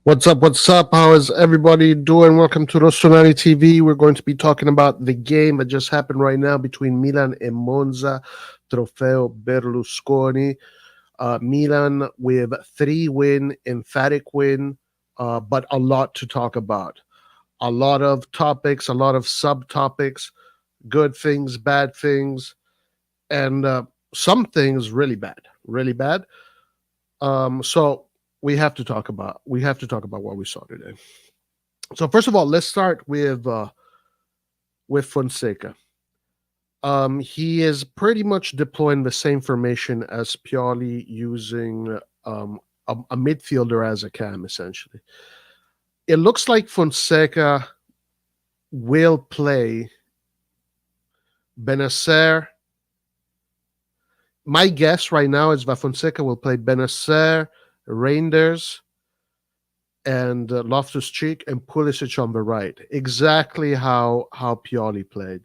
What's up? What's up? How is everybody doing? Welcome to RossonARI TV. We're going to be talking about the game that just happened right now between Milan and Monza, Trofeo Berlusconi. Milan with 3-win, emphatic win, but a lot to talk about. A lot of topics, a lot of subtopics, good things, bad things, and some things really bad, really bad. So we have to talk about what we saw today. So first of all, let's start with Fonseca. He is pretty much deploying the same formation as Pioli, using a midfielder as a cam. Essentially, it looks like Fonseca will play Benacer. My guess right now is that Fonseca will play Benacer, Reinders, and Loftus-Cheek and Pulisic on the right, exactly how Pioli played,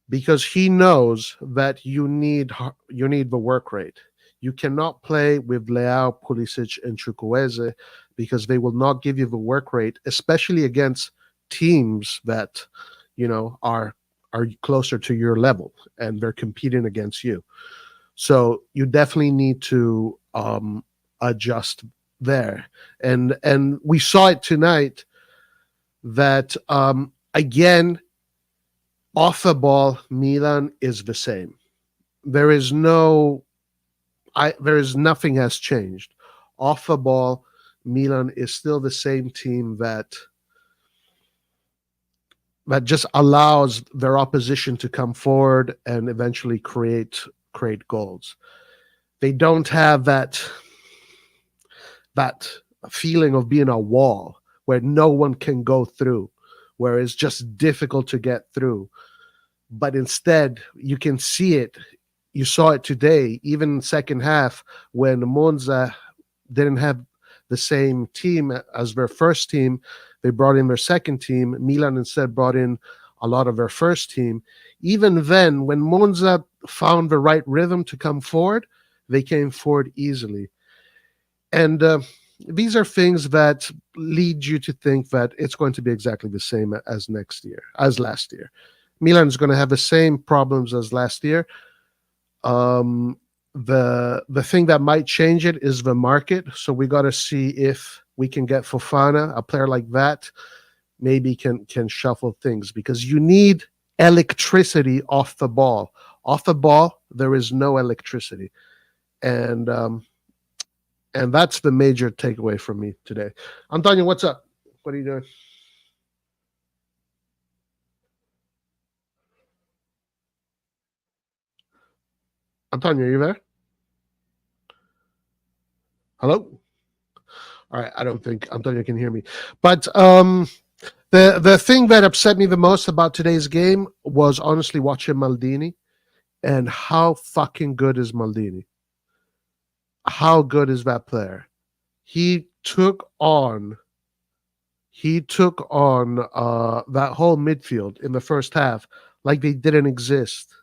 because he knows that you need the work rate. You cannot play with Leao, Pulisic, and Chukwueze because they will not give you the work rate, especially against teams that are closer to your level and they're competing against you. So you definitely need to adjust there, and we saw it tonight that again, off the ball Milan is the same. There is nothing has changed. Off the ball, Milan is still the same team that just allows their opposition to come forward and eventually create goals. They don't have that feeling of being a wall where no one can go through, where it's just difficult to get through. But instead, you can see it. You saw it today, even in second half, when Monza didn't have the same team as their first team. They brought in their second team. Milan instead brought in a lot of their first team. Even then, when Monza found the right rhythm to come forward, they came forward easily. And these are things that lead you to think that it's going to be exactly the same as last year. Milan is going to have the same problems as last year. The thing that might change it is the market. So we got to see if we can get Fofana, a player like that, maybe can shuffle things, because you need electricity off the ball. Off the ball, there is no electricity, and that's the major takeaway from me today. Antonio, what's up? What are you doing? Antonio, are you there? Hello? All right, I don't think Antonio can hear me. But the thing that upset me the most about today's game was honestly watching Maldini, and how fucking good is Maldini? How good is that player? He took on that whole midfield in the first half like they didn't exist,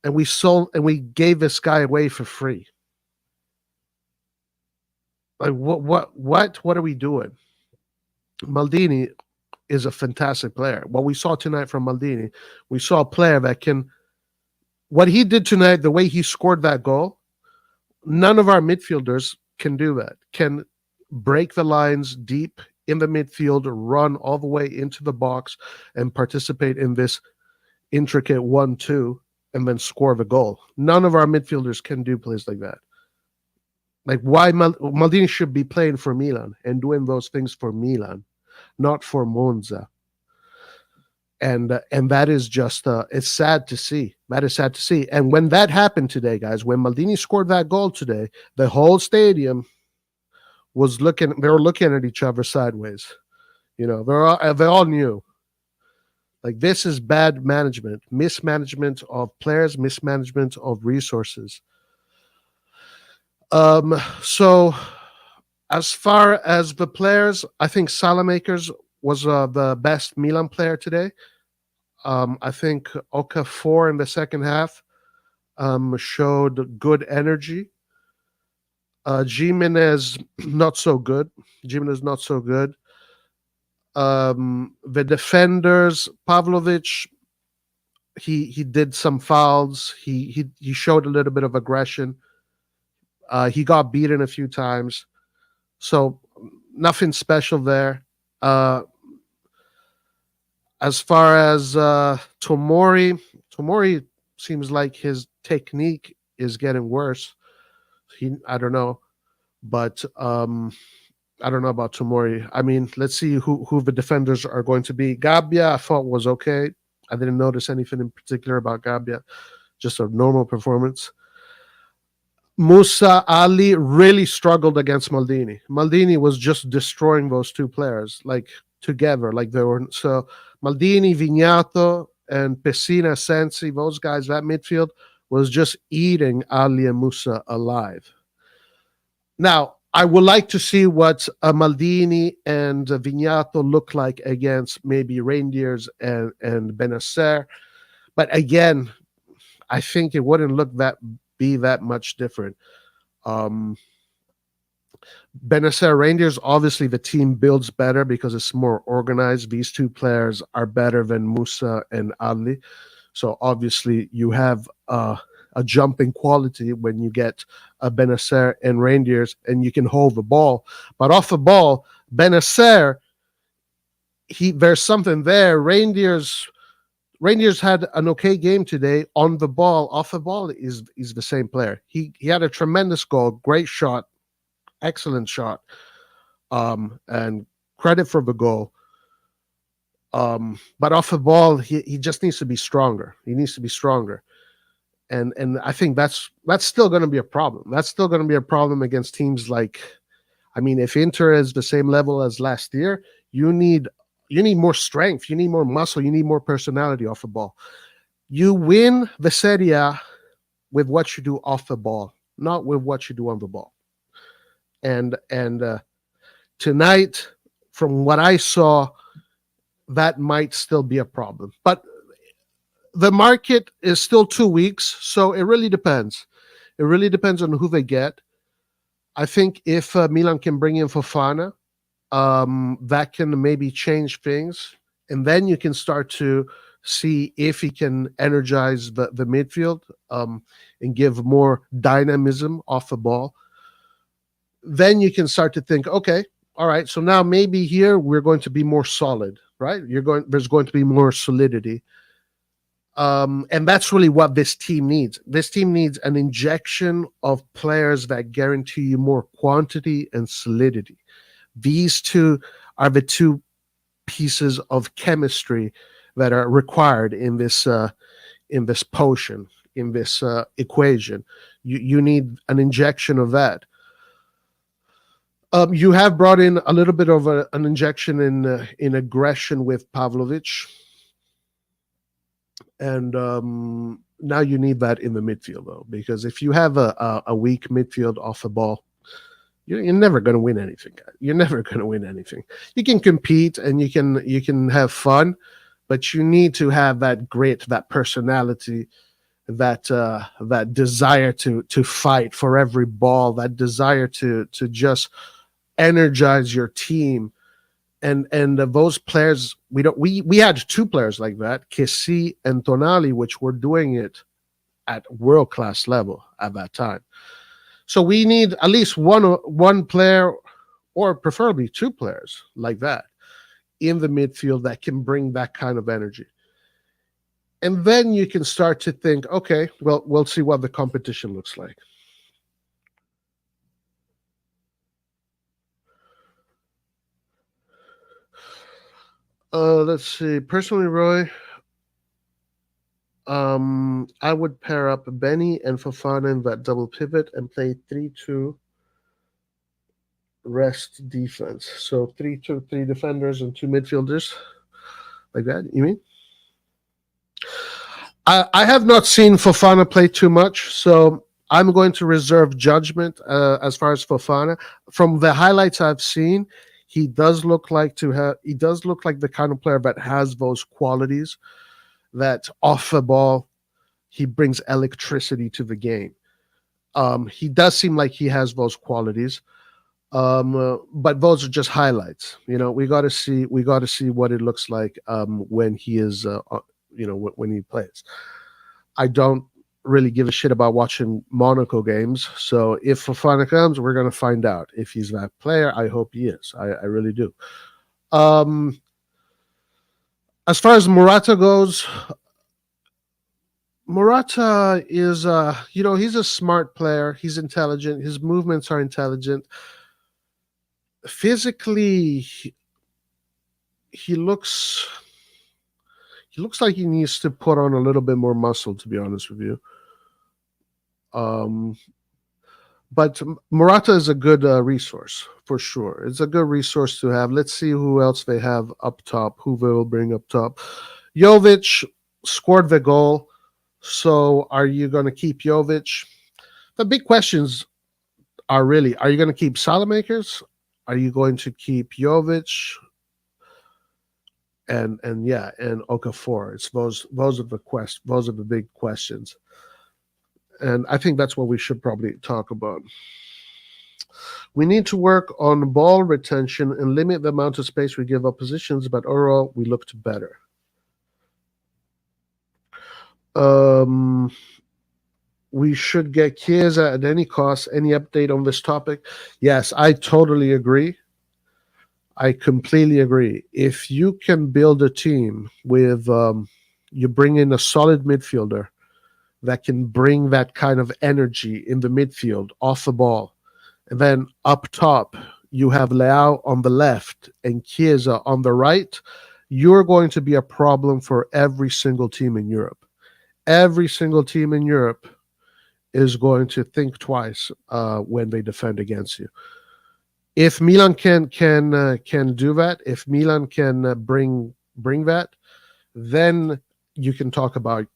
and we gave this guy away for free. Like what are we doing? Maldini is a fantastic player. What we saw tonight from Maldini, we saw a player that can. What he did tonight, the way he scored that goal, none of our midfielders can do that. Can break the lines deep in the midfield, run all the way into the box, and participate in this intricate 1-2, and then score the goal. None of our midfielders can do plays like that. Like, why Maldini should be playing for Milan and doing those things for Milan, not for Monza. And that is just it's sad to see. That is sad to see. And when that happened today, guys, when Maldini scored that goal today, the whole stadium was looking. They were looking at each other sideways. They all knew. Like, this is bad management, mismanagement of players, mismanagement of resources. So as far as the players, I think Salamakers was the best Milan player today. I think Okafor in the second half showed good energy. Jimenez not so good. Jimenez not so good. The defenders, Pavlovic, he did some fouls. He showed a little bit of aggression. He got beaten a few times, so nothing special there. As far as Tomori seems like his technique is getting worse. I don't know, but I don't know about Tomori. I mean, let's see who the defenders are going to be. Gabbia, I thought was okay. I didn't notice anything in particular about Gabbia, just a normal performance. Musa Ali really struggled against Maldini. Maldini was just destroying those two players, like together, like they were. So Maldini, Vignato, and Pessina, Sensi, those guys, that midfield was just eating Ali and Musa alive. Now, I would like to see what Maldini and Vignato look like against maybe Reindeers and Benacer. But again, I think it wouldn't be that much different. Benacer Reindeers, obviously the team builds better because it's more organized. These two players are better than Musa and Ali. So obviously you have a jump in quality when you get a Benacer and Reindeers and you can hold the ball. But off the ball, Benacer, there's something there. Reindeers had an okay game today. On the ball, off the ball is the same player. He had a tremendous goal, great shot, excellent shot, and credit for the goal. But off the ball, he just needs to be stronger. He needs to be stronger, and I think that's still going to be a problem. That's still going to be a problem against teams like, I mean, if Inter is the same level as last year, you need more strength, you need more muscle, you need more personality off the ball. You win the Serie A with what you do off the ball, not with what you do on the ball. And tonight, from what I saw, that might still be a problem. But the market is still 2 weeks, so it really depends. It really depends on who they get. I think if Milan can bring in Fofana, that can maybe change things, and then you can start to see if he can energize the midfield and give more dynamism off the ball. Then you can start to think, okay, all right, so now maybe here we're going to be more solid, right? There's going to be more solidity. And that's really what this team needs. This team needs an injection of players that guarantee you more quantity and solidity. These two are the two pieces of chemistry that are required in this potion, in this equation. You need an injection of that. You have brought in a little bit of an injection in aggression with Pavlovic, and now you need that in the midfield, though, because if you have a weak midfield off the ball, you're never going to win anything. You're never going to win anything. You can compete and you can have fun, but you need to have that grit, that personality, that desire to fight for every ball, that desire to just energize your team. And those players, we had two players like that, Kessi and Tonali, which were doing it at world-class level at that time. So we need at least one player, or preferably two players like that in the midfield that can bring that kind of energy. And then you can start to think, okay, well, we'll see what the competition looks like. Let's see. Personally, Roy, I would pair up Benny and Fofana in that double pivot and play 3-2 rest defense. So 3-2-3 defenders and two midfielders, like that. You mean? I have not seen Fofana play too much, so I'm going to reserve judgment as far as Fofana. From the highlights I've seen, he does look like the kind of player that has those qualities, that off the ball he brings electricity to the game. He does seem like he has those qualities. But those are just highlights. We got to see what it looks like when he is when he plays. I don't really give a shit about watching Monaco games. So if Fofana comes, we're going to find out if he's that player. I hope he is. I really do. Um, as far as Morata goes, Morata is, he's a smart player. He's intelligent. His movements are intelligent. Physically, he looks he looks like he needs to put on a little bit more muscle. To be honest with you, um, but Morata is a good resource for sure. It's a good resource to have. Let's see who else they have up top. Who they will bring up top? Jovic scored the goal. So are you going to keep Jovic? The big questions are really: are you going to keep Salamakers? Are you going to keep Jovic? And Okafor. It's those are the big questions. And I think that's what we should probably talk about. We need to work on ball retention and limit the amount of space we give oppositions, but overall we looked better. We should get Chiesa at any cost. Any update on this topic? Yes, I totally agree. I completely agree. If you can build a team with, you bring in a solid midfielder that can bring that kind of energy in the midfield off the ball, and then up top, you have Leao on the left and Chiesa on the right, you're going to be a problem for every single team in Europe. Every single team in Europe is going to think twice when they defend against you. If Milan can do that, if Milan can bring that, then you can talk about,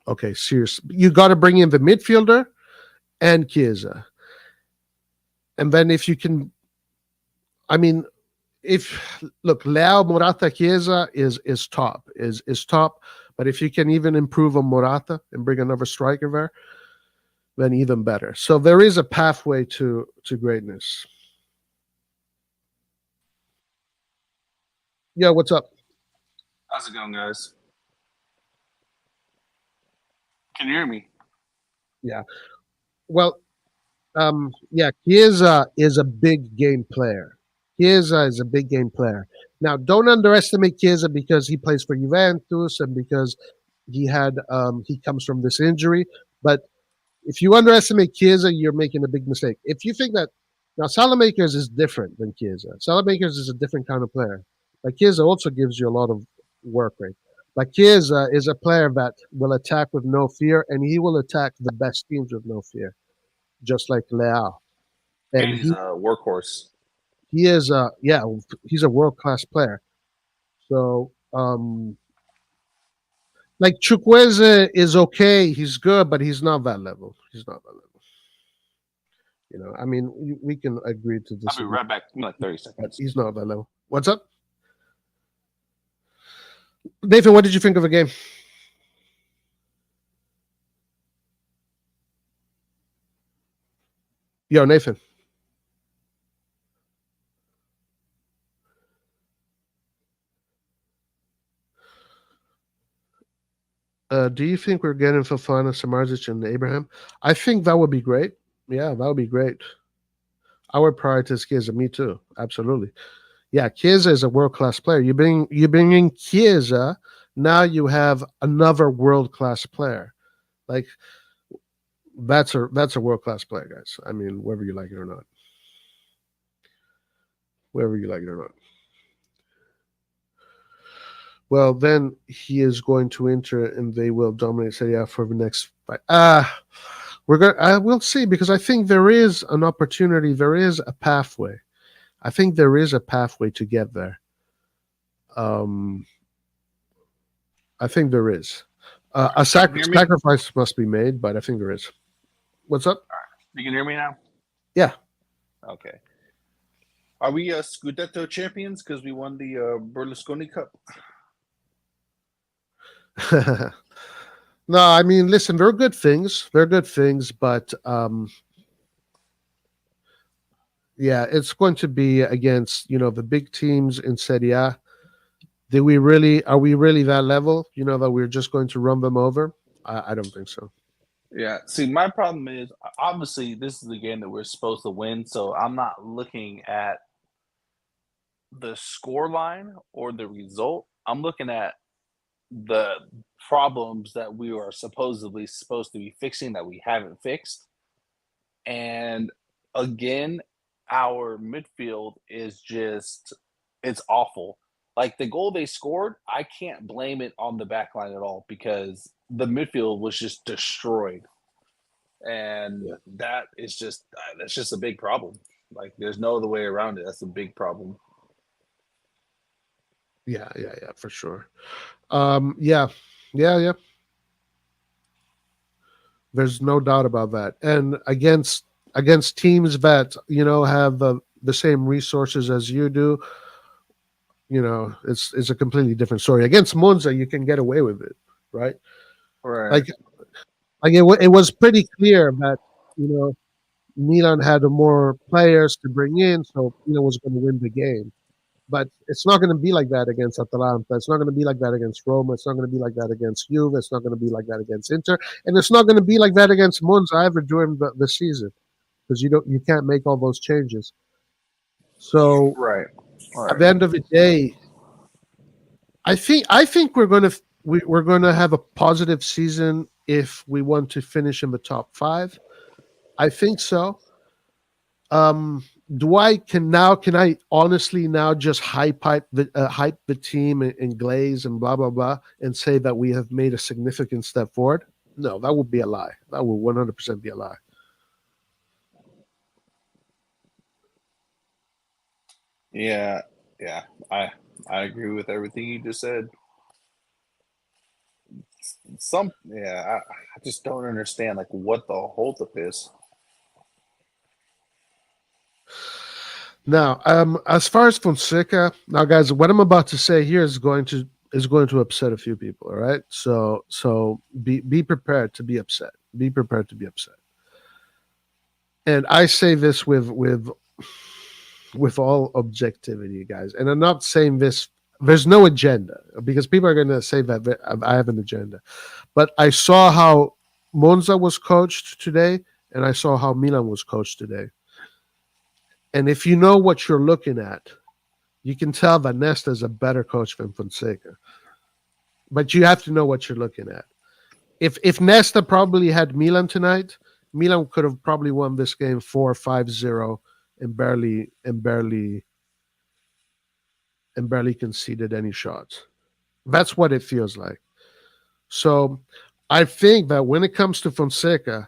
okay, serious. You got to bring in the midfielder and Chiesa, and then if you can, I mean, if look, Leao, Morata, Chiesa is top, is top. But if you can even improve on Morata and bring another striker there, then even better. So there is a pathway to greatness. Yeah, what's up? How's it going, guys? Can you hear me? Yeah. Well, yeah, Chiesa is a big game player. Chiesa is a big game player. Now, don't underestimate Chiesa because he plays for Juventus and because he comes from this injury. But if you underestimate Chiesa, you're making a big mistake. If you think that now Salamakers is different than Chiesa. Salamakers is a different kind of player. But Chiesa also gives you a lot of work rate. But Chiesa is a player that will attack with no fear, and he will attack the best teams with no fear, just like Leao. And And he's a workhorse. he is he's a world class player. So like Chukwueze is okay, he's good, but he's not that level. He's not that level. I mean, we can agree to I'll be disagree, right back in like 30 but seconds. he's not that level. What's up, Nathan? What did you think of the game? Yo, Nathan. Do you think we're getting Fofana, Samardzic, and Abraham? I think that would be great. Yeah, that would be great. I would prioritize Chiesa. Me too. Absolutely. Yeah, Chiesa is a world class player. You bring in Chiesa, now you have another world class player. Like that's a world class player, guys. I mean, whether you like it or not, whether you like it or not. Well, then he is going to enter, and they will dominate Serie A for the next fight. We're going. I will see because I think there is an opportunity. There is a pathway. I think there is a pathway to get there. Um, I think there is. Sacrifice must be made, but I think there is. What's up? All right. You can hear me now? Yeah. Okay. Are we Scudetto champions because we won the Berlusconi Cup? No, I mean, listen, they're good things. They're good things, but yeah, it's going to be against the big teams in Serie A. Are we really that level? That we're just going to run them over? I don't think so. Yeah. See, my problem is obviously this is the game that we're supposed to win, so I'm not looking at the score line or the result. I'm looking at the problems that we are supposedly supposed to be fixing that we haven't fixed. And again, our midfield is just it's awful. Like the goal they scored, I can't blame it on the back line at all because the midfield was just destroyed. And Yeah, that's just a big problem. Like there's no other way around it. That's a big problem. yeah, for sure. Yeah, yeah. There's no doubt about that. And against teams that have the same resources as you do, it's a completely different story. Against Monza, you can get away with it, right? Right. Like it was pretty clear that you know Milan had more players to bring in, so Milan was going to win the game. But it's not going to be like that against Atalanta. It's not going to be like that against Roma. It's not going to be like that against Juve. It's not going to be like that against Inter, and it's not going to be like that against Monza either during the season because you can't make all those changes. So Right. at the Right. end of the day, I think we're going to have a positive season if we want to finish in the top five. I think so. Um, can I honestly now just hype the team and glaze and blah blah blah and say that we have made a significant step forward? No, that would be a lie. That would 100% be a lie. Yeah. Yeah. I I agree with everything you just said. I just don't understand like what the holdup is. Now, as far as Fonseca, now guys, what I'm about to say here is going to upset a few people. All right, so be prepared to be upset. Be prepared to be upset. And I say this with all objectivity, guys. And I'm not saying this. There's no agenda because people are going to say that I have an agenda. But I saw how Monza was coached today, and I saw how Milan was coached today. And if you know what you're looking at, you can tell that Nesta is a better coach than Fonseca. But you have to know what you're looking at. If Nesta probably had Milan tonight, Milan could have probably won this game 4-5-0 and barely conceded any shots. That's what it feels like. So I think that when it comes to Fonseca,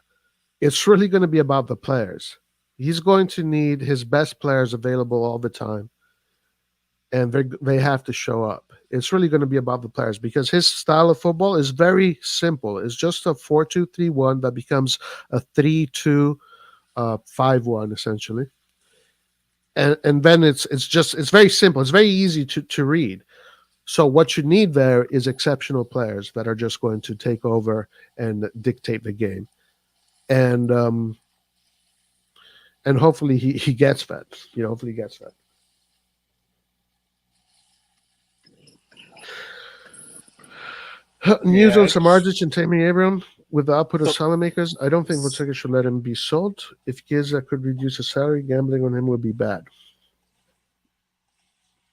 it's really going to be about the players. He's going to need his best players available all the time, and they have to show up. It's really going to be about the players because his style of football is very simple. It's just a 4-2-3-1 that becomes a 3-2-5-1 essentially. And then it's very simple. It's very easy to read. So what you need there is exceptional players that are just going to take over and dictate the game. And hopefully he gets that. Hopefully he gets that. News Yeah, on it's Samardzic and Tammy Abraham with the output of so Salamakers. I don't think Fonseca should let him be sold. If Giza could reduce his salary, gambling on him would be bad.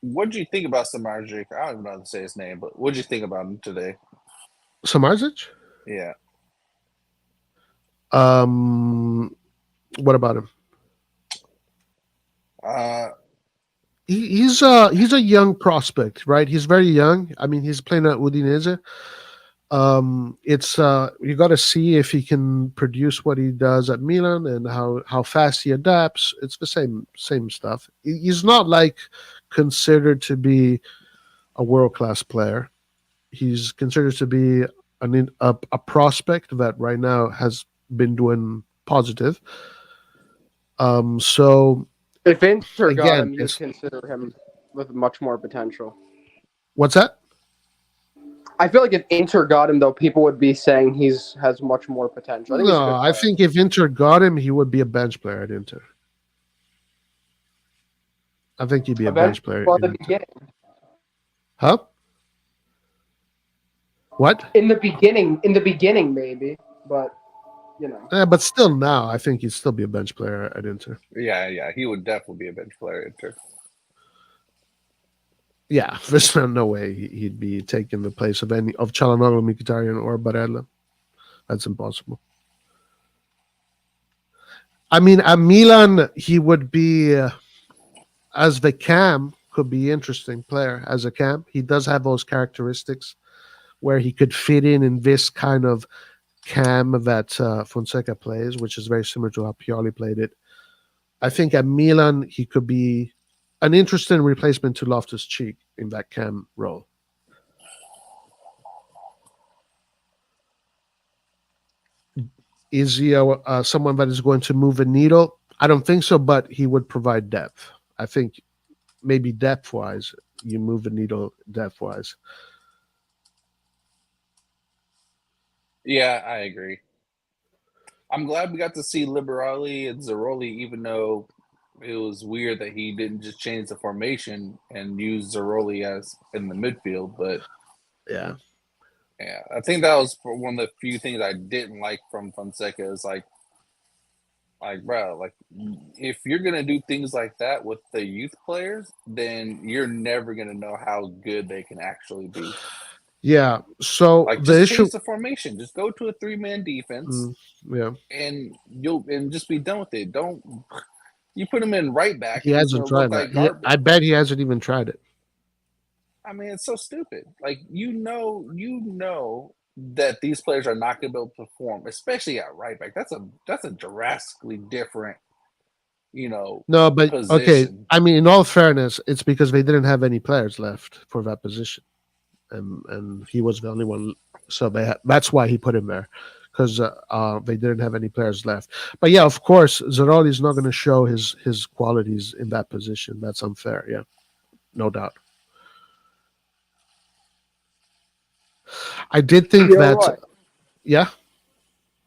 what do you think about Samardzic? I don't even know how to say his name, but what do you think about him today? Samardzic? Yeah. Um, what about him? Uh, He's a young prospect, right? He's very young. I mean, he's playing at Udinese. It's you got to see if he can produce what he does at Milan and how fast he adapts. It's the same stuff. He's not like considered to be a world class player. He's considered to be a prospect that right now has been doing positive. So If Inter got again, him, you'd it's consider him with much more potential. what's that? I feel like if Inter got him, though, people would be saying has much more potential. I think he's a No, good I player. think if Inter got him, he would be a bench player at Inter. I think he'd be a bench player Well, at the Inter. beginning, Huh? What? in the beginning, maybe, but you know. But still, now I think he'd still be a bench player at Inter. Yeah, he would definitely be a bench player. Inter. Yeah, there's no way he'd be taking the place of any of Çalhanoğlu, Mkhitaryan, or Barella. That's impossible. I mean, at Milan, he would be as the cam could be interesting player as a cam. He does have those characteristics where he could fit in this kind of cam that Fonseca plays, which is very similar to how Pioli played it. I think at Milan he could be an interesting replacement to Loftus-Cheek in that cam role. Is he someone that is going to move a needle? I don't think so, but he would provide depth. I think maybe depth-wise, you move the needle depth-wise. Yeah, I agree. I'm glad we got to see Liberali and Zaroli, even though it was weird that he didn't just change the formation and use Zaroli as in the midfield. But yeah, I think that was one of the few things I didn't like from Fonseca is like, bro, like if you're gonna do things like that with the youth players, then you're never gonna know how good they can actually be. Yeah. So like, the just issue, change the formation. Just go to a 3-man defense, yeah, and you'll just be done with it. Don't you put him in right back, he and he's hasn't gonna look tried like that. garbage. I bet he hasn't even tried it. I mean, it's so stupid. Like you know that these players are not going to be able to perform, especially at right back. That's a drastically different, No, but okay. position. I mean, in all fairness, it's because they didn't have any players left for that position, and he was the only one. So that's why he put him there, because they didn't have any players left. But yeah, of course, Zaroli is not going to show his qualities in that position. That's unfair. Yeah, no doubt. I did think You know that. what? Yeah.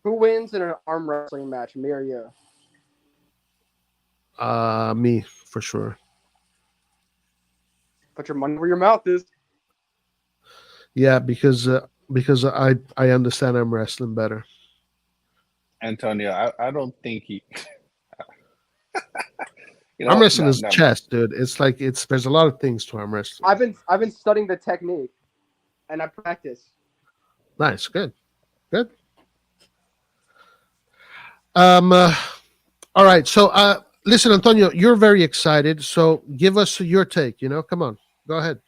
Who wins in an arm wrestling match, me or you? Me for sure. Put your money where your mouth is. Yeah, because I understand I'm wrestling better. Antonio, I don't think he. Arm wrestling is chess, dude. It's like there's a lot of things to arm wrestling. I've been studying the technique, and I practice. Nice, good. All right. So, listen, Antonio, you're very excited. So, give us your take. Come on, go ahead.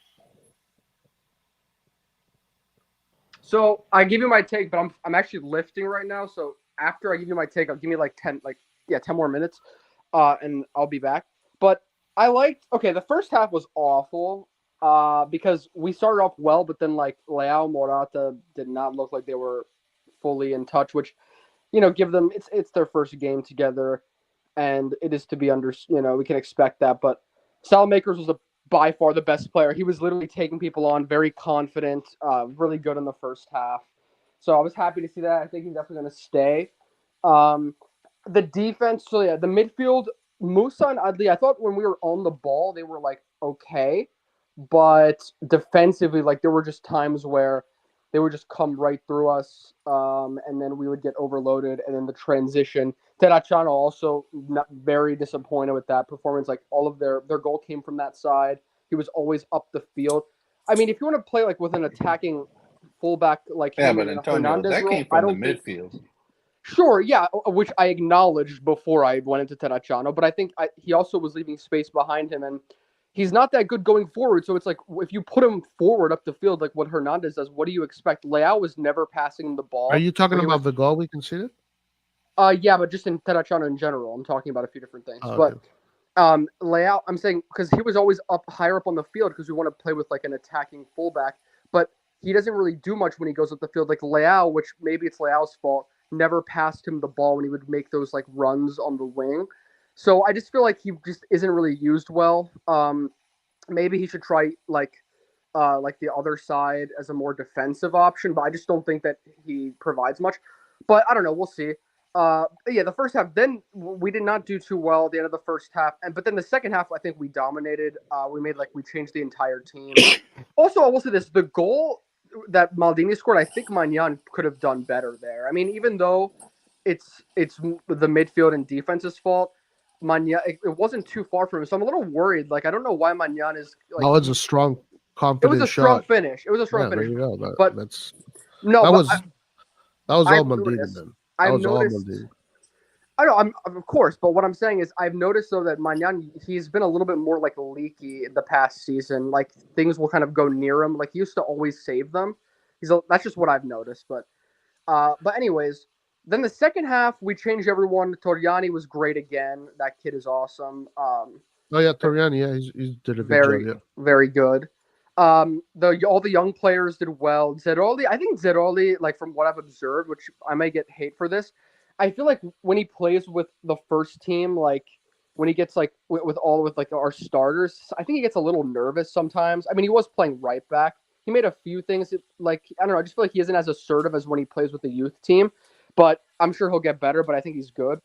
So I give you my take, but I'm actually lifting right now. So after I give you my take, I'll give me like 10 more minutes, and I'll be back. But the first half was awful, because we started off well, but then like Leao, Morata did not look like they were fully in touch, which, give them, it's their first game together, and it is to be we can expect that. But Salamakers was by far the best player. He was literally taking people on, very confident, really good in the first half. So I was happy to see that. I think he's definitely going to stay. The defense, so yeah, the midfield, Musa and Adli, I thought when we were on the ball, they were like okay, but defensively, like there were just times where they would just come right through us, and then we would get overloaded, and then the transition. Terracciano also not very disappointed with that performance. Like all of their goal came from that side. He was always up the field. I mean, if you want to play like with an attacking fullback like him but in a Antonio, Hernandez that role, came I from the don't think. midfield. Sure, yeah, which I acknowledged before I went into Terracciano, but I think he also was leaving space behind him, and he's not that good going forward. So it's like if you put him forward up the field, like what Hernandez does, what do you expect? Leao was never passing the ball. Are you talking about the goal we conceded? Yeah, but just in Terracciano in general, I'm talking about a few different things. Oh, okay. But Leao, I'm saying because he was always higher up on the field because we want to play with like an attacking fullback, but he doesn't really do much when he goes up the field. Like Leao, which maybe it's Leao's fault, never passed him the ball when he would make those like runs on the wing. So I just feel like he just isn't really used well. Maybe he should try like like the other side as a more defensive option, but I just don't think that he provides much. But I don't know. We'll see. Yeah, the first half. Then we did not do too well at the end of the first half, but then the second half, I think we dominated. We changed the entire team. Also, I will say this: the goal that Maldini scored, I think Magnan could have done better there. I mean, even though it's the midfield and defense's fault, Magnan it wasn't too far from him, so I'm a little worried. Like I don't know why Magnan is like. That was a strong, It was confident a strong shot. finish. It was a strong Yeah, there finish. you go. But That's no, that but was that was all I've Maldini, noticed. man. That I've was all noticed. Maldini. I know, of course, but what I'm saying is I've noticed though that Magnan he's been a little bit more like leaky in the past season. Like things will kind of go near him. Like he used to always save them. That's just what I've noticed. But anyways, then the second half we changed everyone. Toriani was great again. That kid is awesome. Oh yeah, Toriani, yeah, he did a good Very job. very good. All the young players did well. Zeroli, I think Zeroli, like from what I've observed, which I may get hate for this, I feel like when he plays with the first team, like when he gets like with like our starters, I think he gets a little nervous sometimes. I mean, he was playing right back. He made a few things like I don't know. I just feel like he isn't as assertive as when he plays with the youth team, but I'm sure he'll get better. But I think he's good.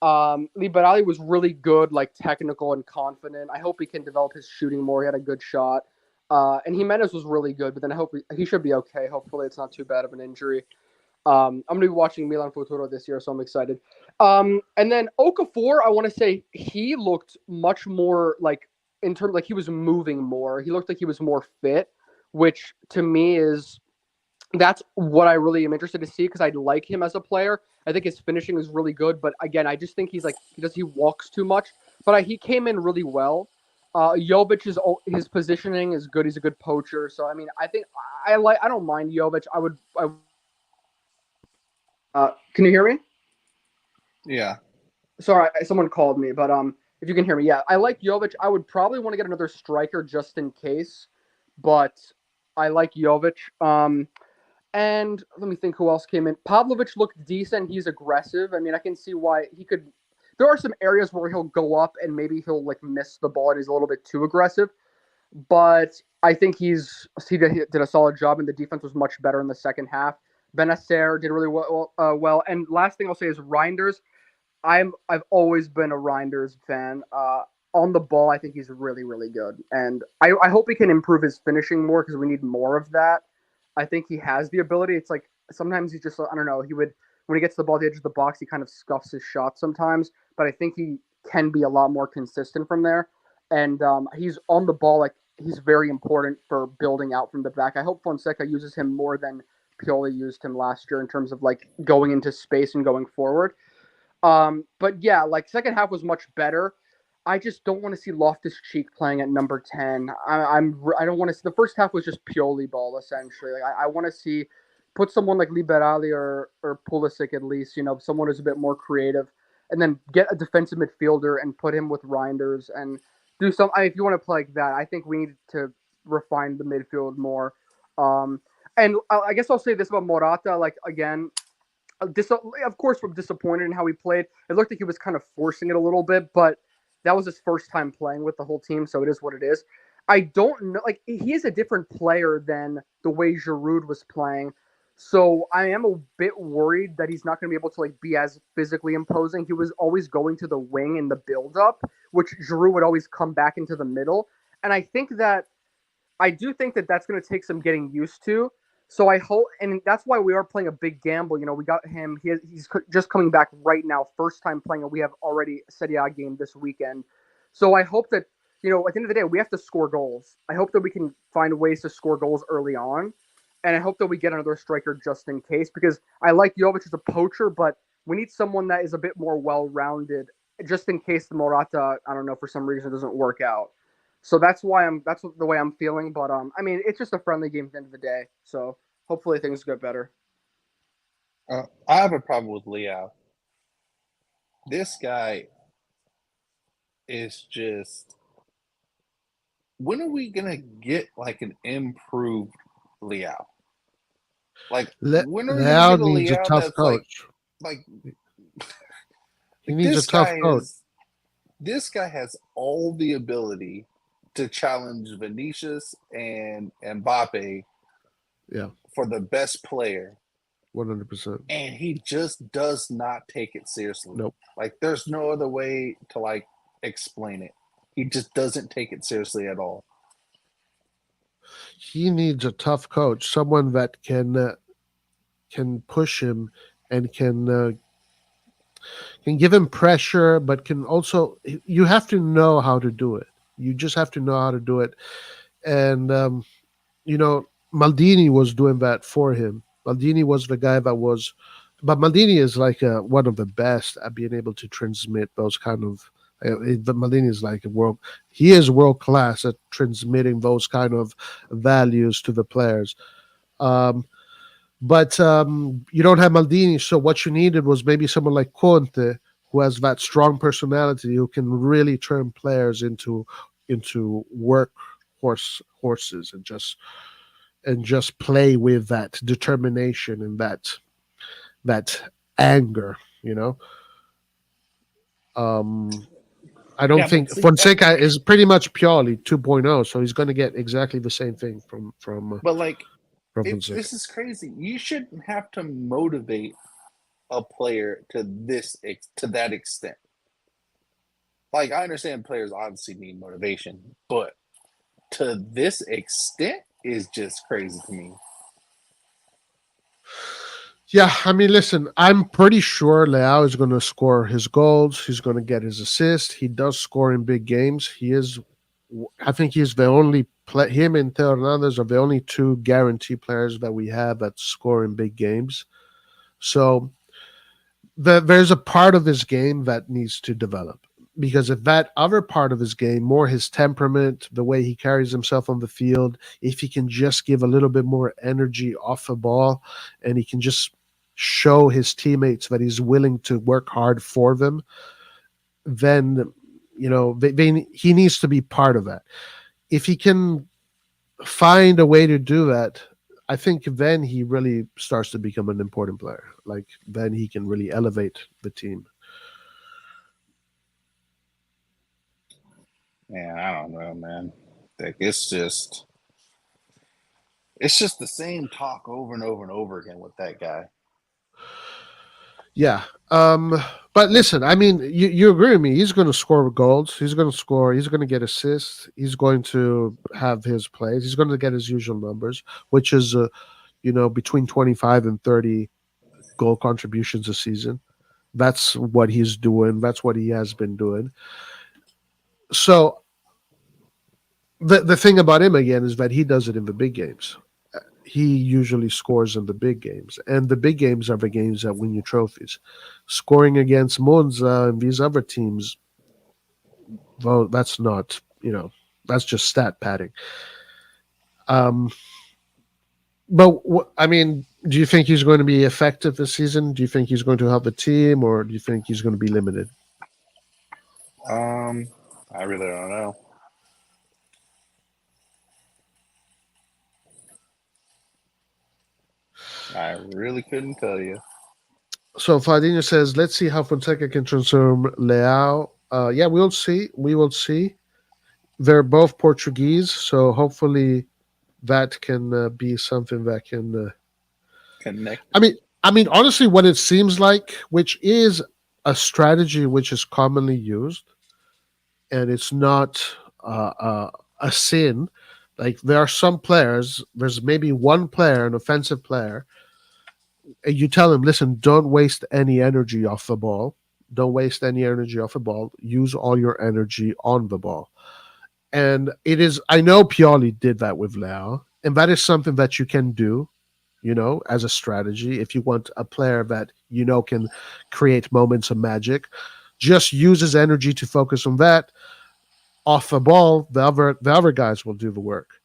Liberali was really good, like technical and confident. I hope he can develop his shooting more. He had a good shot. And Jimenez was really good, but then I hope he should be okay. Hopefully, it's not too bad of an injury. I'm going to be watching Milan Futuro this year, so I'm excited. And then Okafor, I want to say he looked much more like in terms like he was moving more. He looked like he was more fit, which to me is that's what I really am interested to see because I like him as a player. I think his finishing is really good, but again, I just think he's like he walks too much. But he came in really well. Jovic is his positioning is good. He's a good poacher. So I mean, I think I don't mind Jovic. Can you hear me? Yeah. Sorry, someone called me, but if you can hear me, yeah, I like Jovic. I would probably want to get another striker just in case, but I like Jovic. And let me think who else came in. Pavlovic looked decent. He's aggressive. I mean, I can see why he could. There are some areas where he'll go up and maybe he'll like miss the ball and he's a little bit too aggressive. But I think he did a solid job and the defense was much better in the second half. Benacer did really well. And last thing I'll say is Reinders. I've always been a Reinders fan. On the ball, I think he's really, really good. And I hope he can improve his finishing more because we need more of that. I think he has the ability. It's like sometimes he's just, I don't know, when he gets the ball at the edge of the box, he kind of scuffs his shot sometimes. But I think he can be a lot more consistent from there. And he's on the ball, like he's very important for building out from the back. I hope Fonseca uses him more than Pioli used him last year in terms of like going into space and going forward. But yeah, like second half was much better. I just don't want to see Loftus-Cheek playing at number 10. I don't want to see the first half was just Pioli ball essentially. Like I want to see put someone like Liberali or Pulisic at least, someone who's a bit more creative, and then get a defensive midfielder and put him with Reinders and do some. If you want to play like that, I think we need to refine the midfield more. And I guess I'll say this about Morata. Like again, of course, we're disappointed in how he played. It looked like he was kind of forcing it a little bit, but that was his first time playing with the whole team, so it is what it is. I don't know. Like, he is a different player than the way Giroud was playing. So I am a bit worried that he's not going to be able to like be as physically imposing. He was always going to the wing in the build-up, which Giroud would always come back into the middle. And I do think that that's going to take some getting used to. So I hope, and that's why we are playing a big gamble. We got him. He's just coming back right now, first time playing, and we have already Serie A game this weekend. So I hope that, at the end of the day, we have to score goals. I hope that we can find ways to score goals early on, and I hope that we get another striker just in case, because I like Jovic as a poacher, but we need someone that is a bit more well-rounded, just in case the Morata, I don't know, for some reason doesn't work out. So that's the way I'm feeling. But I mean, it's just a friendly game at the end of the day. So hopefully things get better. I have a problem with Leo. This guy is just. When are we gonna get like an improved Leo? Like when are we Leao gonna get a needs Leo a tough that's coach. He needs a tough coach. This guy has all the ability to challenge Vinicius and Mbappe Yeah, for the best player, 100%. and he just does not take it seriously. Nope. Like, there's no other way to like explain it. He just doesn't take it seriously at all. He needs a tough coach, someone that can push him and can give him pressure, but can also, you have to know how to do it. You just have to know how to do it. And, Maldini was doing that for him. Maldini was the guy that was, but Maldini is like one of the best at being able to transmit those kind of. Maldini is like he is world class at transmitting those kind of values to the players. Um, but you don't have Maldini, so what you needed was maybe someone like Conte, who has that strong personality, who can really turn players into horses and just play with that determination and that anger. I don't Yeah, think but see, Fonseca is pretty much purely 2.0, so he's going to get exactly the same thing from but like, Fonseca. this is crazy. You shouldn't have to motivate a player to that extent. Like, I understand players obviously need motivation, but to this extent is just crazy to me. Yeah, I mean, listen, I'm pretty sure Leao is going to score his goals. He's going to get his assist. He does score in big games. I think he's the only him and Theo Hernandez are the only two guarantee players that we have that score in big games. So there's a part of his game that needs to develop. Because if that other part of his game, more his temperament, the way he carries himself on the field, if he can just give a little bit more energy off the ball and he can just show his teammates that he's willing to work hard for them, then, he needs to be part of that. If he can find a way to do that, I think then he really starts to become an important player. Like, then he can really elevate the team. Man, I don't know, man. Like, it's just the same talk over and over and over again with that guy. Yeah. But listen, I mean, you agree with me. He's going to score goals. He's going to score. He's going to get assists. He's going to have his plays. He's going to get his usual numbers, which is, between 25 and 30 goal contributions a season. That's what he's doing. That's what he has been doing. So the thing about him again is that he does it in the big games. He usually scores in the big games, and the big games are the games that win you trophies. Scoring against Monza and these other teams, well, that's not, that's just stat padding. But I mean, do you think he's going to be effective this season? Do you think he's going to help the team, or do you think he's going to be limited? I really don't know. I really couldn't tell you. So Fadinho says, let's see how Fonseca can transform Leao. Yeah, we'll see. We will see. They're both Portuguese, so hopefully that can be something that can Connect. I mean, honestly, what it seems like, which is a strategy which is commonly used, and it's not a sin. Like, there are some players. There's maybe one player, an offensive player, and you tell him, "Listen, don't waste any energy off the ball. Don't waste any energy off the ball. Use all your energy on the ball." And it is. I know Pioli did that with Leao, and that is something that you can do, as a strategy. If you want a player that can create moments of magic, just use his energy to focus on that. Off the ball, the other guys will do the work.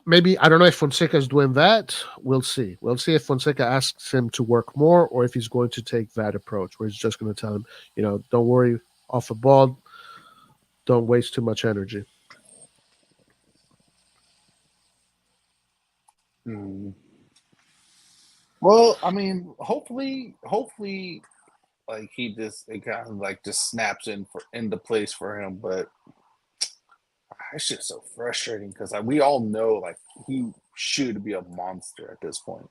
Maybe, I don't know if Fonseca is doing that. We'll see. We'll see if Fonseca asks him to work more, or if he's going to take that approach where he's just going to tell him, don't worry, off the ball, don't waste too much energy. Well, I mean, hopefully, like it kind of like just snaps into place for him. But it's just so frustrating because we all know like he should be a monster at this point,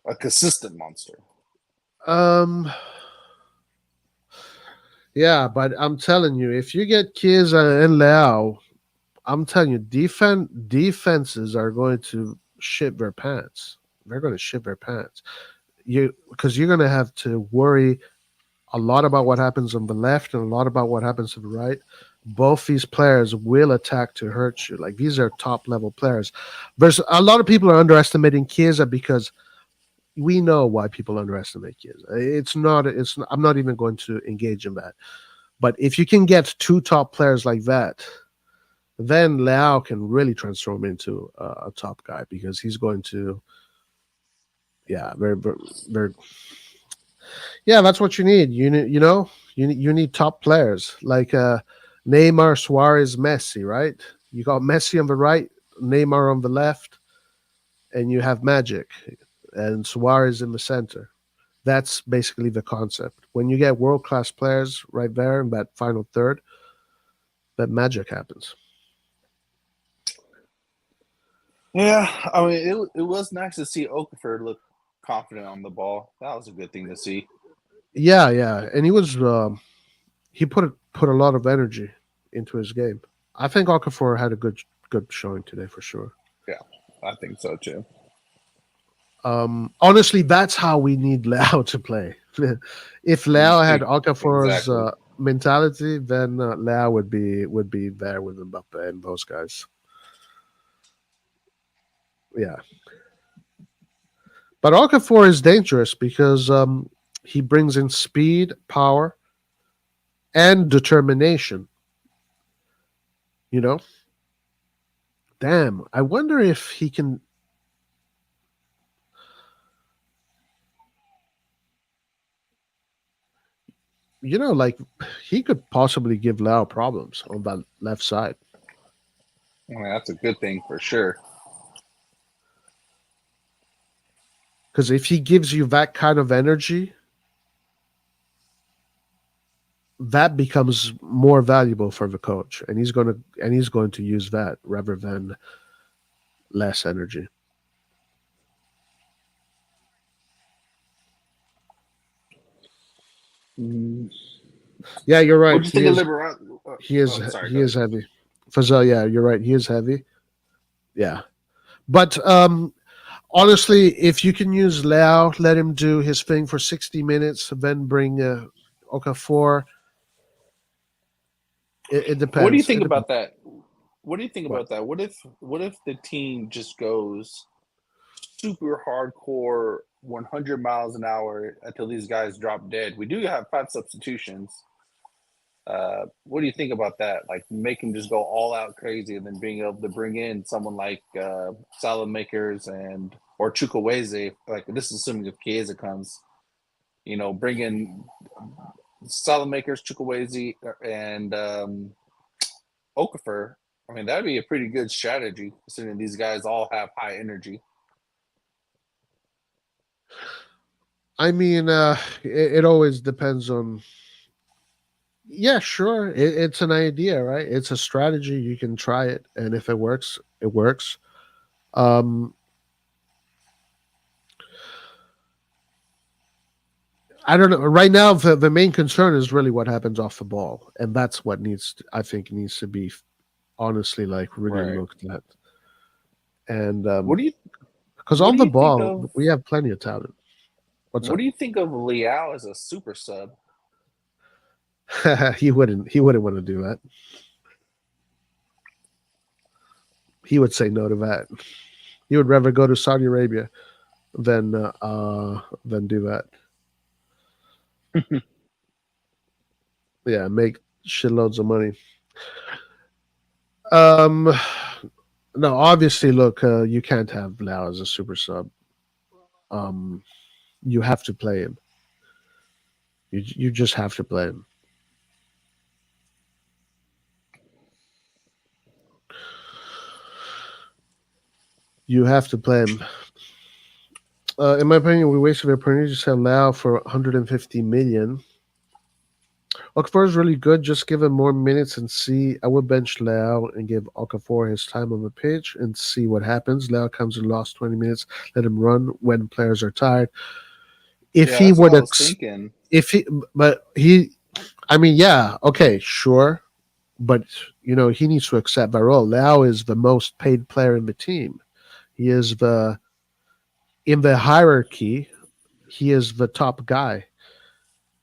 a consistent monster. Yeah, but I'm telling you, if you get Chiesa and Leao, I'm telling you, defenses are going to shit their pants. They're going to shit their pants. Because you're going to have to worry a lot about what happens on the left and a lot about what happens to the right. Both these players will attack to hurt you. Like these are top level players. There's a lot of people are underestimating Chiesa because we know why people underestimate Chiesa. It's not. I'm not even going to engage in that. But if you can get two top players like that, then Leao can really transform into a top guy because he's going to. Yeah, very. Yeah, that's what you need. You need top players like Neymar, Suarez, Messi, right? You got Messi on the right, Neymar on the left, and you have Magic and Suarez in the center. That's basically the concept. When you get world class players right there in that final third, that magic happens. Yeah, I mean, it was nice to see Okafor look confident on the ball. That was a good thing to see. Yeah, and he put a lot of energy into his game. I think Okafor had a good showing today for sure. Yeah, I think so too. Honestly, that's how we need Leao to play. If Leao had Okafor's mentality, then Leao would be there with Mbappe and those guys. Yeah, but Okafor is dangerous because he brings in speed, power, and determination. You know, damn. I wonder if he can. Like he could possibly give Leao problems on that left side. I mean, that's a good thing for sure. Because if he gives you that kind of energy, that becomes more valuable for the coach, and he's going to use that rather than less energy. Yeah, you're right. What do you think of Liberal? He is heavy. Fazal, yeah, you're right. He is heavy. Yeah, but honestly, if you can use Leao, let him do his thing for 60 minutes, then bring Okafor. It depends. What do you think about that? What do you think about that? What if the team just goes super hardcore 100 miles an hour until these guys drop dead? We do have 5 substitutions. What do you think about that? Like make him just go all out crazy and then being able to bring in someone like Salamakers or Chukwueze. Like this is assuming if Chiesa comes, bring in Salamakers, Chukwueze, and Okafor. I mean, that'd be a pretty good strategy, considering these guys all have high energy. I mean, it always depends on. Yeah, sure. It's an idea, right? It's a strategy. You can try it, and if it works, it works. I don't know. Right now, the main concern is really what happens off the ball, and that's what I think needs to be honestly really looked at. And what do you? Because on the ball, we have plenty of talent. What do you think of Leao as a super sub? He wouldn't want to do that. He would say no to that. He would rather go to Saudi Arabia than do that. Yeah, make shitloads of money. No, obviously, look, you can't have Leao as a super sub. You have to play him. You just have to play him. You have to play him. In my opinion, we wasted an opportunity to sell Lau for 150 million. Okafor is really good. Just give him more minutes and see. I would bench Leao and give Okafor his time on the pitch and see what happens. Leao comes in last 20 minutes. Let him run when players are tired. If Yeah, he that's what would, I was thinking. if he, but he, I mean, yeah, okay, sure, but he needs to accept that role. Leao is the most paid player in the team. He is the in the hierarchy. He is the top guy.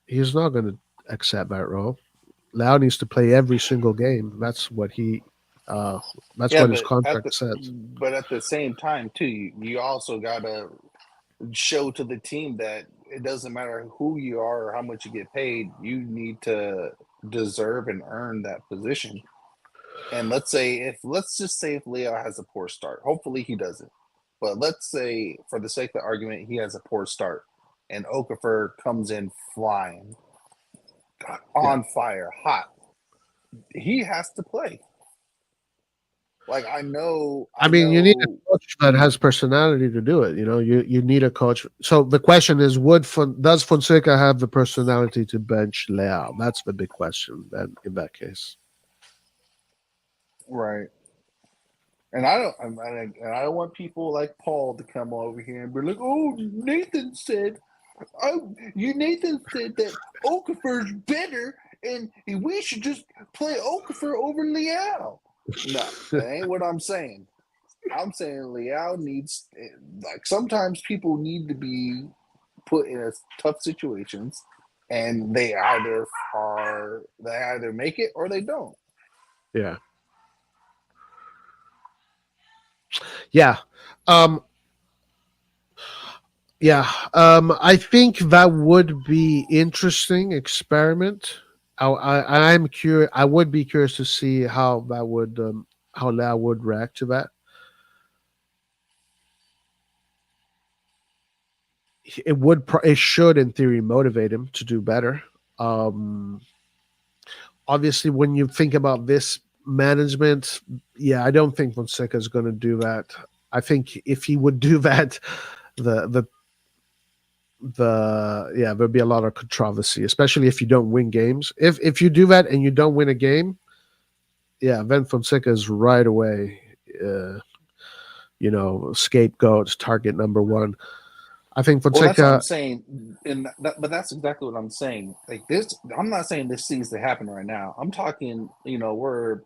He's not going to accept that role. Lau needs to play every single game. Uh, that's Yeah, what his contract says. but at the same time too, you also gotta show to the team that it doesn't matter who you are or how much you get paid. You need to deserve and earn that position. And let's just say if Leo has a poor start. Hopefully he doesn't. But let's say for the sake of the argument he has a poor start and Okafor comes in flying, Yeah. on fire, hot. He has to play. Like I mean, you need a coach that has personality to do it. You need a coach. So the question is, does Fonseca have the personality to bench Leao? That's the big question. Then in that case, right. And I don't want people like Paul to come over here and be like, "Oh, Nathan said that Okafor's better, and we should just play Okafor over Liao." No, that ain't what I'm saying. I'm saying Liao needs, like, sometimes people need to be put in tough situations, and they either make it or they don't. yeah, yeah. Um, Yeah, I think that would be interesting experiment. I'm curious. I would be curious to see how Lau would react to that. It should in theory motivate him to do better. Um, Obviously, when you think about this management, yeah, I don't think Fonseca is going to do that. I think if he would do that, the there'd be a lot of controversy, especially if you don't win games. If you do that and you don't win a game, yeah, then Fonseca is right away, uh, scapegoat, target number one. I think Well, that's what I'm Fonseca, saying, but that's exactly what I'm saying. Like this, I'm not saying this needs to happen right now. I'm talking, we're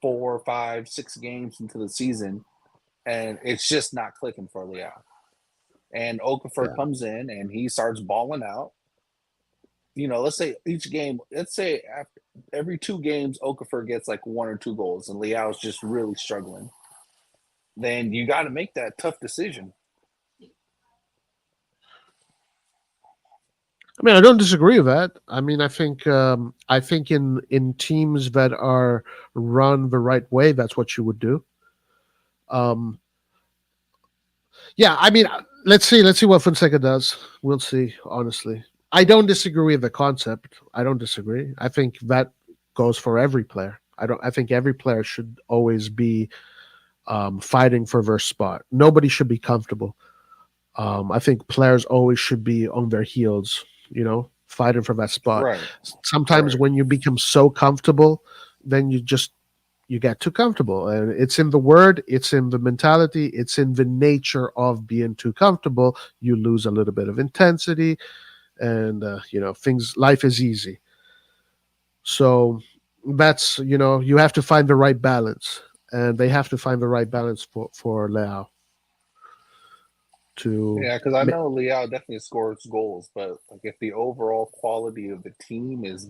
4, 5, 6 games into the season, and it's just not clicking for Leao. And Okafor yeah, comes in and he starts balling out. Let's say each game, let's say after every 2 games, Okafor gets like 1 or 2 goals, and Leao's just really struggling. Then you got to make that tough decision. I mean, I don't disagree with that. I mean, I think in teams that are run the right way, that's what you would do. Um, Yeah, I mean, let's see what Fonseca does. We'll see. Honestly, I don't disagree with the concept. I don't disagree. I think that goes for every player. I don't. I think every player should always be fighting for their spot. Nobody should be comfortable. I think players always should be on their heels. Fighting for that spot. Right. Sometimes Right. when you become so comfortable, then you get too comfortable, and it's in the word, it's in the mentality, it's in the nature of being too comfortable. You lose a little bit of intensity, and things, life is easy. So that's, you have to find the right balance, and they have to find the right balance for Leao to Yeah, because I know Leao definitely scores goals, but like if the overall quality of the team is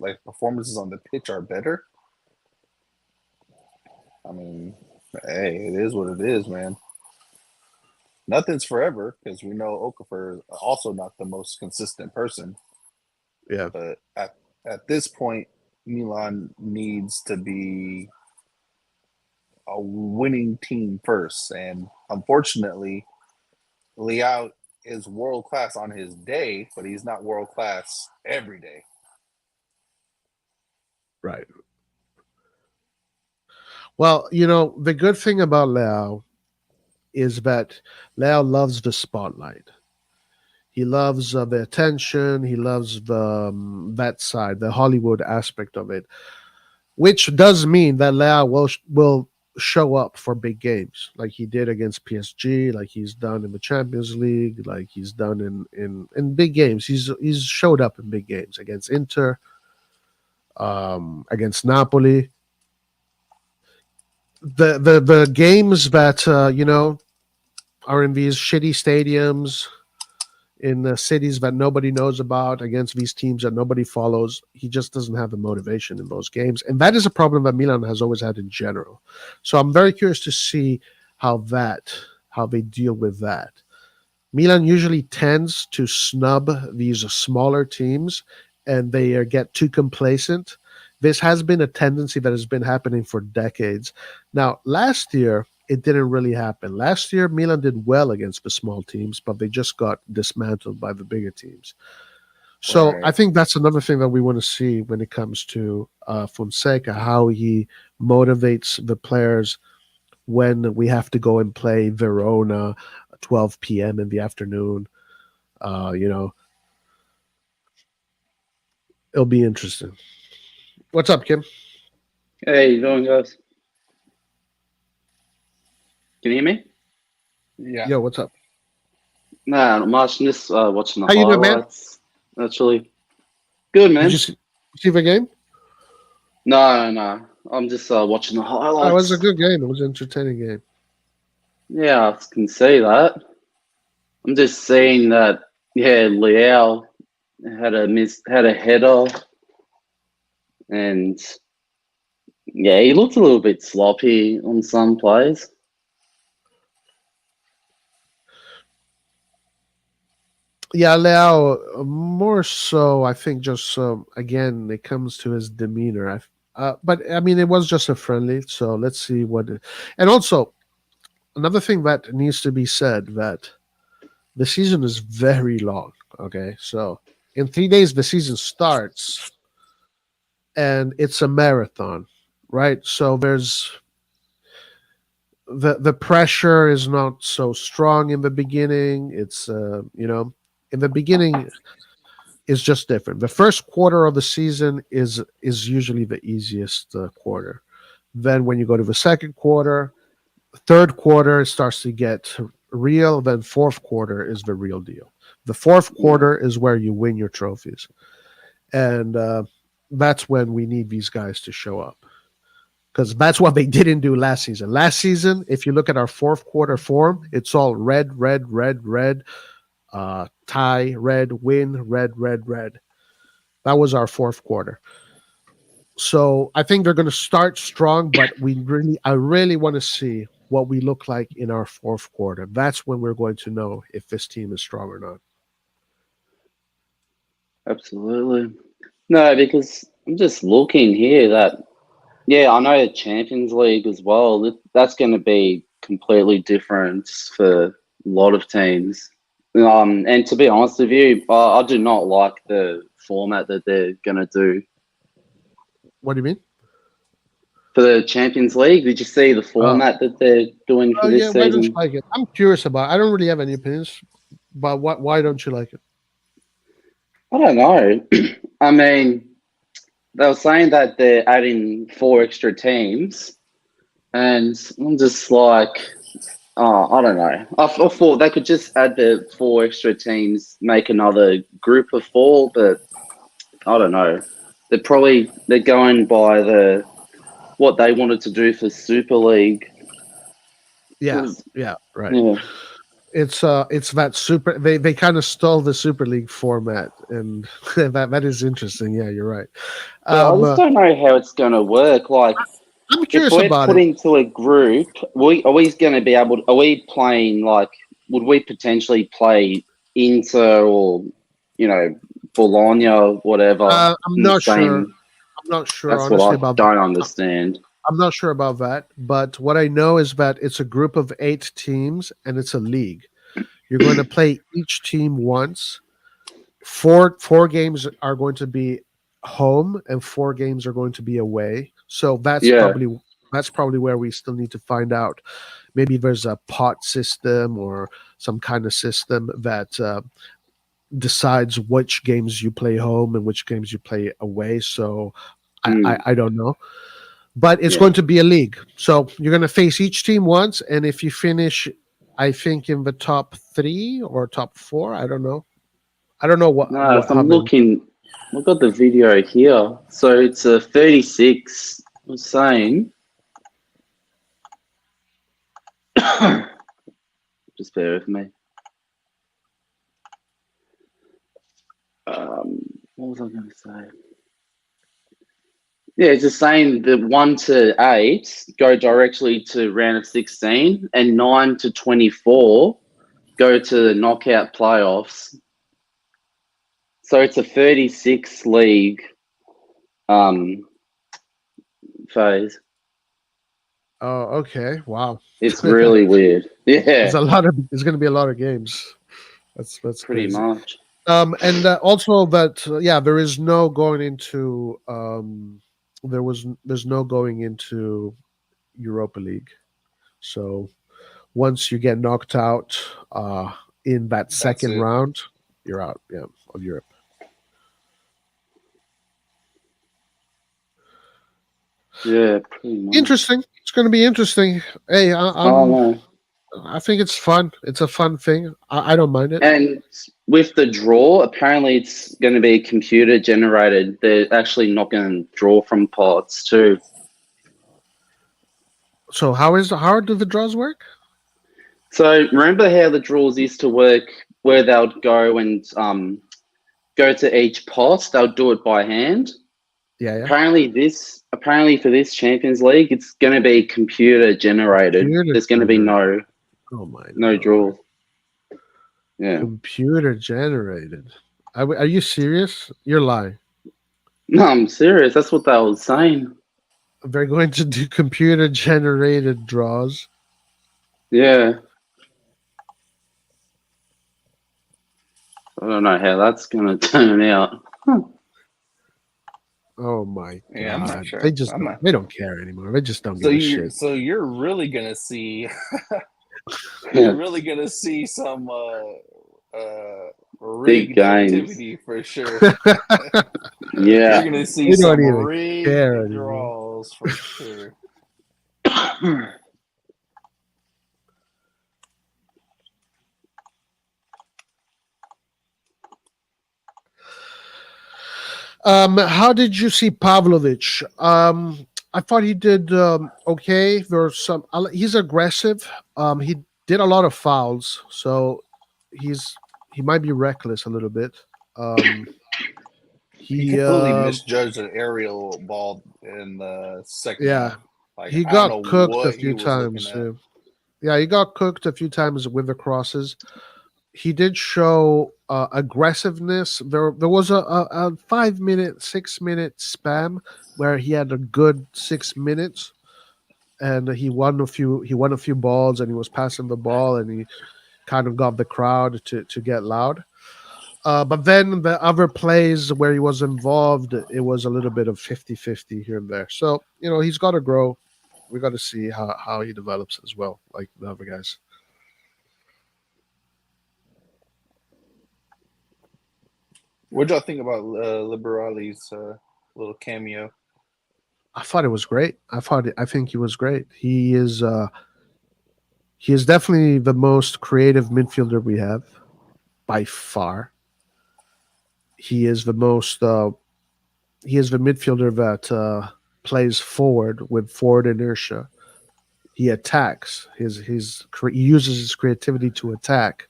like performances on the pitch are better, I mean, hey, it is what it is, man. Nothing's forever because we know Okafor is also not the most consistent person. yeah. But at this point, Milan needs to be a winning team first, and unfortunately, Leao is world class on his day, but he's not world class every day. Right. Well, the good thing about Leao is that Leo loves the spotlight. He loves the attention. He loves that side, the Hollywood aspect of it, which does mean that Leo will show up for big games, like he did against PSG, like he's done in the Champions League, like he's done in big games. He's showed up in big games against Inter, against Napoli. The games that are in these shitty stadiums in the cities that nobody knows about against these teams that nobody follows. He just doesn't have the motivation in those games. And that is a problem that Milan has always had in general. So I'm very curious to see how they deal with that. Milan usually tends to snub these smaller teams and they get too complacent. This has been a tendency that has been happening for decades. Now, last year, it didn't really happen. Last year, Milan did well against the small teams, but they just got dismantled by the bigger teams. So Right. I think that's another thing that we want to see when it comes to Fonseca, how he motivates the players when we have to go and play Verona at 12 p.m. in the afternoon. It'll be interesting. What's up, Kim? Hey, you doing, guys? Can you hear me? Yeah. Yo, what's up? Nah, not much. I'm just watching the How you doing, man? highlights. Actually, good, man. Did you see the game? No. I'm just watching the Oh, highlights. it was a good game. It was an entertaining game. Yeah, I can see that. I'm just seeing that. Yeah, Liao had a header, and yeah, he looked a little bit sloppy on some plays. Yeah, Leo, more so, I think just again, it comes to his demeanor. But I mean, it was just a friendly, so let's see what. And also, another thing that needs to be said that the season is very long. Okay, so in 3 days the season starts, and it's a marathon, right? So there's the pressure is not so strong in the beginning. It's in the beginning is just different. The first quarter of the season is usually the easiest quarter. Then when you go to the second quarter, third quarter starts to get real. Then fourth quarter is the real deal. The fourth quarter is where you win your trophies, and that's when we need these guys to show up. Because that's what they didn't do last season. Last season, if you look at our fourth quarter form, it's all red, red, red, red, tie, red, win, red, red, red. That was our fourth quarter. So I think they're going to start strong, but I really want to see what we look like in our fourth quarter. That's when we're going to know if this team is strong or not. Absolutely. No, because I'm just looking here that, yeah, I know the Champions League as well. That's going to be completely different for a lot of teams. And to be honest with you, I do not like the format that they're going to do. What do you mean? For the Champions League, did you see the format that they're doing for this Why don't you season? like it? I'm curious about it. I don't really have any opinions, but why don't you like it? I don't know. I mean, they were saying that they're adding 4 extra teams, and I'm just like, I don't know. I thought they could just add the 4 extra teams, make another group of 4, but I don't know. They're going by what they wanted to do for Super League. Yeah, right. Yeah. It's that super. They kind of stole the Super League format, and that is interesting. Yeah, you're right. But I just don't know how it's going to work. Like, I'm if curious we're about put it. into a group, are we going to be able? Are we playing like? Would we potentially play Inter or Bologna or whatever? I'm in the not sure. same- I'm not sure That's honestly what I about don't that. understand. I'm not sure about that, but what I know is that it's a group of 8 teams and it's a league. You're going to play each team once. Four games are going to be home and 4 games are going to be away. So that's Yeah. probably That's probably where we still need to find out. Maybe there's a pot system or some kind of system that decides which games you play home and which games you play away. So I don't know. But it's Yeah. going to be a league. So you're going to face each team once. And if you finish, I think, in the top 3 or top 4, I don't know. I don't know No, if how I'm many. looking, I've got the video here. So it's a 36. I was saying. Just bear with me. What was I going to say? Yeah, it's just saying that 1 to 8 go directly to round of 16, and 9 to 24 go to the knockout playoffs. So it's a 36 league phase. Oh, okay. Wow. It's really weird. There's Yeah, a lot of. There's going to be a lot of games. That's pretty crazy. much. And also that yeah, there is no going into there's no going into Europa League. So once you get knocked out in that second it. round, you're out, yeah, of Europe. Yeah, pretty much. Interesting. It's going to be interesting. Hey, Oh no. I think it's fun. It's a fun thing. I don't mind it. And with the draw, apparently it's going to be computer generated. They're actually not going to draw from pots too. So how do the draws work? So remember how the draws used to work, where they'll go and go to each pot. They'll do it by hand. Yeah. Apparently for this Champions League, it's going to be computer generated. Computer There's going to be no Oh my draw. Yeah. Computer generated. Are you serious? You're lying. No, I'm serious. That's what they were saying. They're going to do computer generated draws. Yeah. I don't know how that's going to turn out. Oh my god! Yeah, I'm not sure. They just they don't care anymore. They just don't give a shit. So you're really gonna see Yeah. you're really gonna see some Big rigged games. activity for sure. Yeah. You're gonna see They don't some even rigged care anymore. draws for sure. How did you see Pavlovich? I thought he did okay. There's some. He's aggressive. He did a lot of fouls, so he might be reckless a little bit. He completely misjudged an aerial ball in the second. Yeah, round. Like, he I don't got know cooked a what few he was times. looking at. Yeah, he got cooked a few times with the crosses. He did show aggressiveness. There was a 5 minute, 6 minute spam where he had a good 6 minutes, and he won a few balls, and he was passing the ball, and he kind of got the crowd to get loud. But then the other plays where he was involved, it was a little bit of 50-50 here and there. So, he's got to grow. We got to see how he develops as well, like the other guys. What'd y'all think about Liberali's little cameo? I thought it was great. I think he was great. He is definitely the most creative midfielder we have by far. He is the midfielder that plays forward with forward inertia. He attacks. He uses his creativity to attack.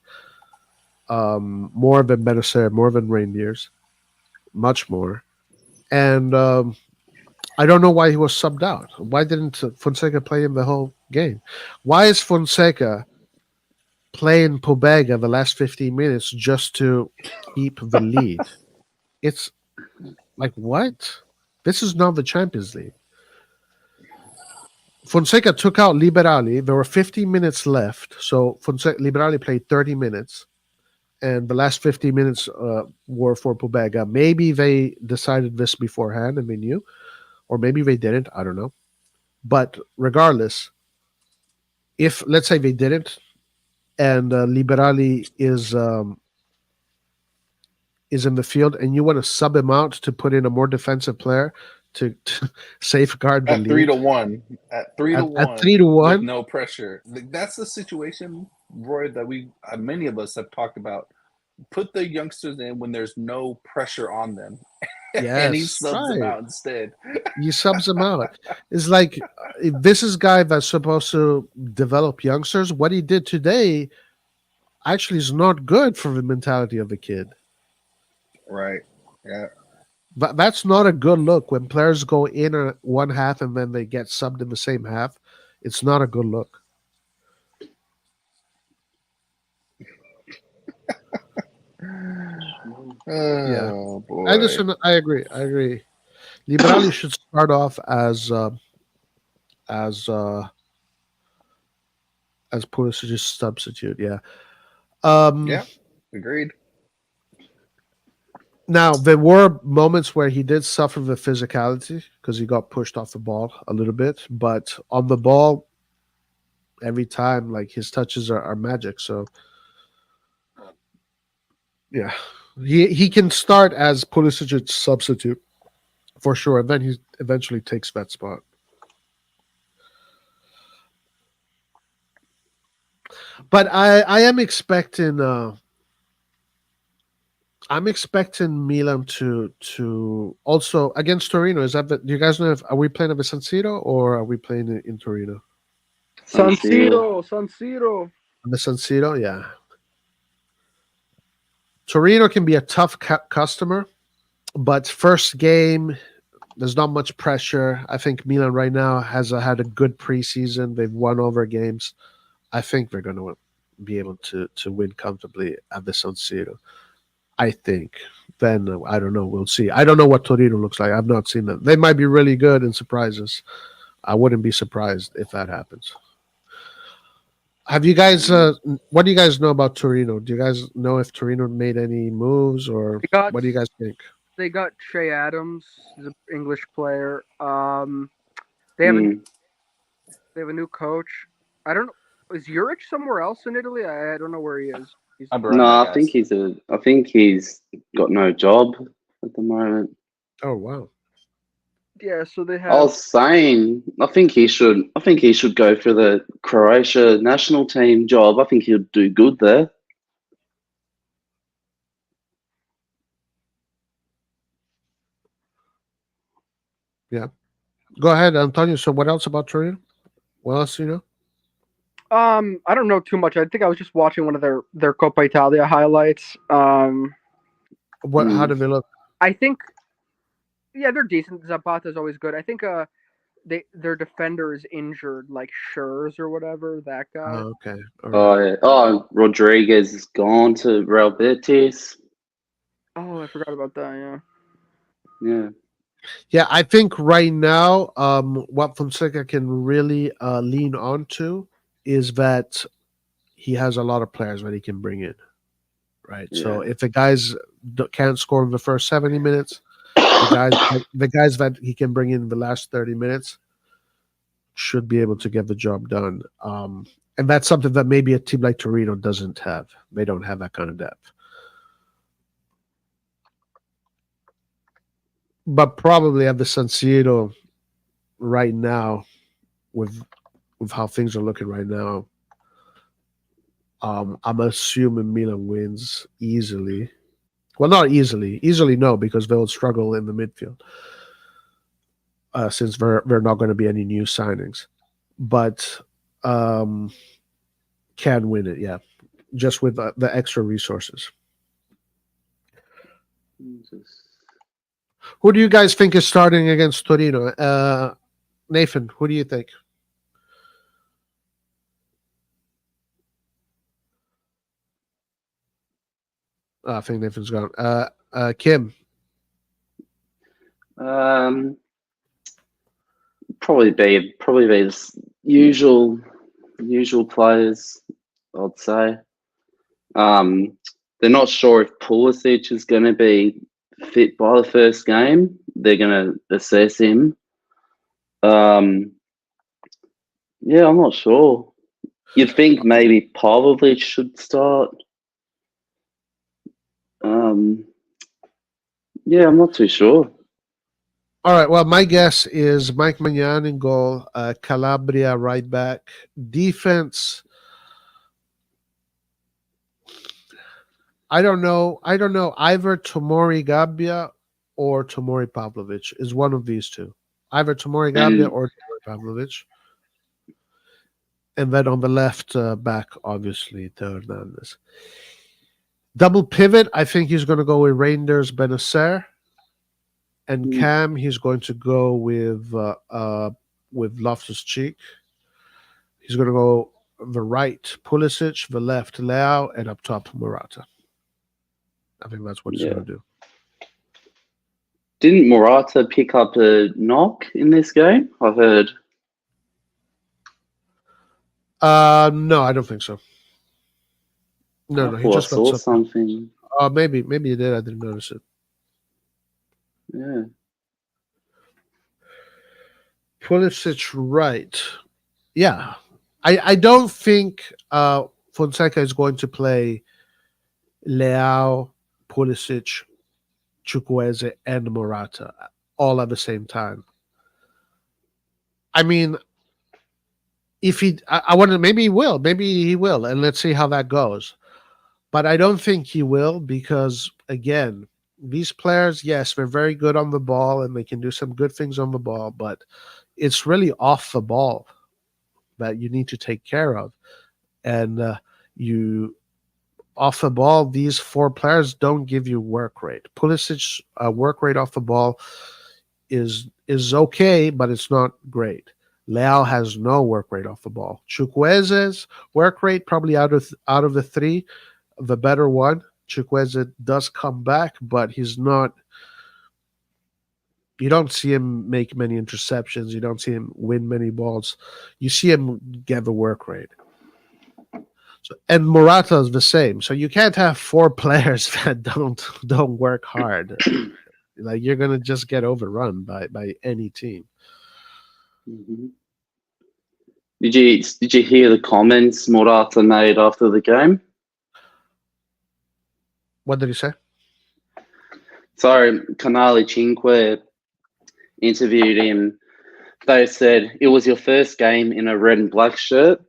More than Benacer, more than Reindeers, much more. And I don't know why he was subbed out. Why didn't Fonseca play him the whole game? Why is Fonseca playing Pobega the last 15 minutes just to keep the lead? It's like, what? This is not the Champions League. Fonseca took out Liberali. There were 15 minutes left. So Liberali played 30 minutes. And the last 15 minutes were for Pobega. Maybe they decided this beforehand and they knew. Or maybe they didn't. I don't know. But regardless, if let's say they didn't, and Liberali is in the field, and you want to sub him out to put in a more defensive player to safeguard the At 3 lead to 1, at 3 to at 1, 3-1, with no pressure. That's the situation, Roy, that we many of us have talked about. Put the youngsters in when there's no pressure on them, and he yes, subs them right. out instead. You subs them out. It's like if this is guy that's supposed to develop youngsters. What he did today actually is not good for the mentality of the kid. Right. Yeah. But that's not a good look when players go in one half and then they get subbed in the same half. It's not a good look. Yeah. Oh boy. Anderson, I agree. Liberali should start off as Pulisic's substitute. Yeah. Yeah. Agreed. Now there were moments where he did suffer the physicality because he got pushed off the ball a little bit, but on the ball, every time like his touches are magic. So yeah, he can start as Pulisic's substitute for sure, and then he eventually takes that spot. But I am expecting I'm expecting Milan to also against Torino. Is that do you guys know if are we playing at the San Siro or are we playing in Torino? San Siro. The San Siro, yeah. Torino can be a tough customer, but first game, there's not much pressure. I think Milan right now has had a good preseason. They've won over games. I think they're going to be able to win comfortably at the San Siro. I think. Then I don't know. We'll see. I don't know what Torino looks like. I've not seen them. They might be really good and surprise us. I wouldn't be surprised if that happens. Have you guys? What do you guys know about Torino? Do you guys know if Torino made any moves, or what do you guys think? They got Shea Adams, he's an English player. They have a new coach. I don't know. Is Juric somewhere else in Italy? I don't know where he is. I think he's got no job at the moment. Oh wow. Yeah, so they have. I was saying, I think he should go for the Croatia national team job. I think he'll do good there. Yeah. Go ahead, Antonio. So what else about Torino? What else do you know? I don't know too much. I think I was just watching one of their Coppa Italia highlights. How do they look? I think, yeah, they're decent. Zapata's always good. I think their defender is injured, like Schurz or whatever. That guy. Oh, okay. All right. Oh, Rodriguez is gone to Real Betis. Oh, I forgot about that. Yeah. Yeah, I think right now, what Fonseca can really lean on to is that he has a lot of players that he can bring in, right? Yeah. So if the guys can't score in the first 70 minutes, the guys that he can bring in the last 30 minutes should be able to get the job done. And that's something that maybe a team like Torino doesn't have. They don't have that kind of depth. But probably at the San Siro right now, with how things are looking right now, I'm assuming Milan wins easily. Well, not easily. Easily, no, because they'll struggle in the midfield since there are not going to be any new signings. But can win it, yeah, just with the extra resources. Who do you guys think is starting against Torino? Nathan, who do you think? I think Nathan's gone. Kim? Probably be the usual players, I'd say. They're not sure if Pulisic is going to be fit by the first game. They're going to assess him. Yeah, I'm not sure. You'd think maybe Pavlovic should start. Yeah, I'm not too sure. All right. Well, my guess is Mike Magnan in goal, Calabria right back, defense. I don't know. Either Tomori Gabbia or Tomori Pavlovic is one of these two. Either Tomori Gabbia And or Tomori Pavlovic. And then on the left back, obviously, Theo Hernandez. Double pivot, I think he's going to go with Reinders Benacer. And Cam, he's going to go with Loftus Cheek. He's going to go the right Pulisic, the left Leao, and up top Morata. I think that's what he's going to do. didn't Morata pick up a knock in this game? I've heard. No, I don't think so. No, he just got something. Maybe he did. I didn't notice it. Yeah. Pulisic right. Yeah. I don't think Fonseca is going to play Leao, Pulisic, Chukwueze, and Morata all at the same time. I mean, if I wonder, maybe he will, and let's see how that goes. But I don't think he will because, again, these players, yes, they're very good on the ball and they can do some good things on the ball, but it's really off the ball that you need to take care of. And off the ball, these four players don't give you work rate. Pulisic's work rate off the ball is okay, but it's not great. Leao has no work rate off the ball. Chukwueze's work rate, probably out of the three, the better one. Chukwueze does come back, but he's not. You don't see him make many interceptions. You don't see him win many balls. You see him get the work rate. And Morata is the same. So you can't have four players that don't work hard. Like, you're gonna just get overrun by any team. Mm-hmm. Did you hear the comments Morata made after the game? What did he say? So Canale Cinque interviewed him. They said, "It was your first game in a red and black shirt."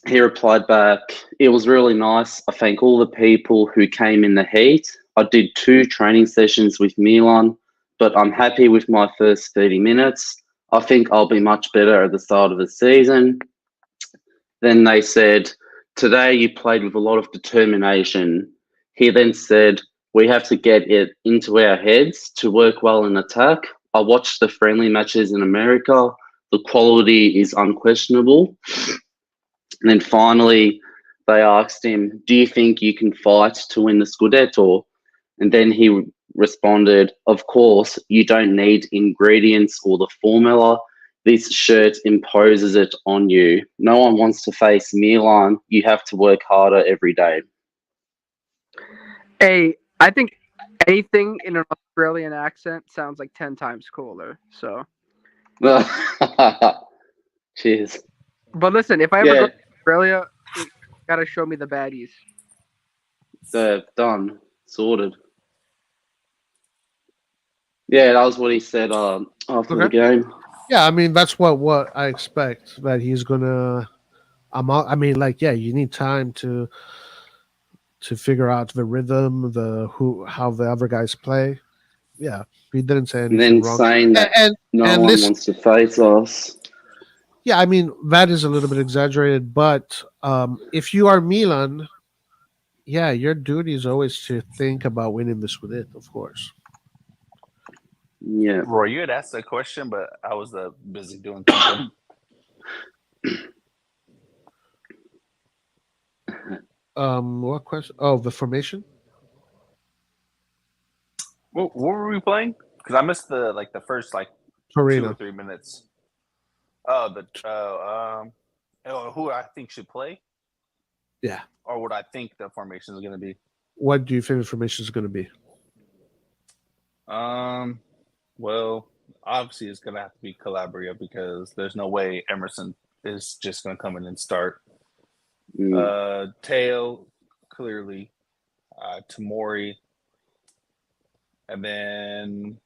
He replied back, "It was really nice. I thank all the people who came in the heat. I did 2 training sessions with Milan, but I'm happy with my first 30 minutes. I think I'll be much better at the start of the season." Then they said, "Today you played with a lot of determination." He then said, "We have to get it into our heads to work well in attack. I watched the friendly matches in America. The quality is unquestionable." And then finally, they asked him, "Do you think you can fight to win the Scudetto?" And then he responded, "Of course, you don't need ingredients or the formula. This shirt imposes it on you. No one wants to face Milan. You have to work harder every day." Hey, I think anything in an Australian accent sounds like 10 times cooler. So, Cheers. but listen, if I ever go to Australia, you gotta show me the baddies. They're done. Sorted. Yeah, that was what he said after the game. Yeah, I mean, that's what I expect, that he's gonna. I mean, like, yeah, you need time to figure out the rhythm, how the other guys play. Yeah, he didn't say anything and then wrong. Saying that no one wants to face us. Yeah, I mean, that is a little bit exaggerated, but if you are Milan, yeah, your duty is always to think about winning this with it, of course. Yeah. Roy, you had asked that question, but I was busy doing something. What question? Oh, the formation. What were we playing? Because I missed the first Torino. 2 or 3 minutes. Oh, who I think should play? Yeah. Or what I think the formation is going to be. What do you think the formation is going to be? Well, obviously it's going to have to be Calabria because there's no way Emerson is just going to come in and start. Mm. Teo, clearly. Tamori. And then,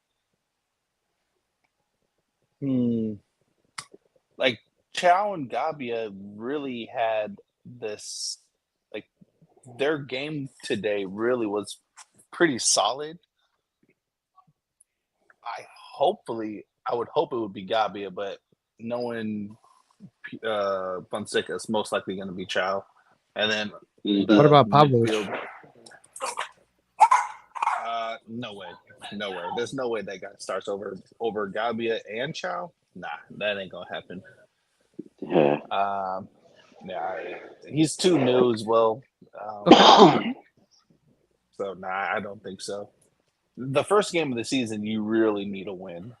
like, Chow and Gabia really had this, like, their game today really was pretty solid. I would hope it would be Gabia, but knowing Fonseca is most likely going to be Chow. And then What about Pavlovich? No way. There's no way that guy starts over Gabia and Chow. Nah, that ain't gonna happen. Yeah. He's too new as well. So nah, I don't think so. The first game of the season, you really need a win.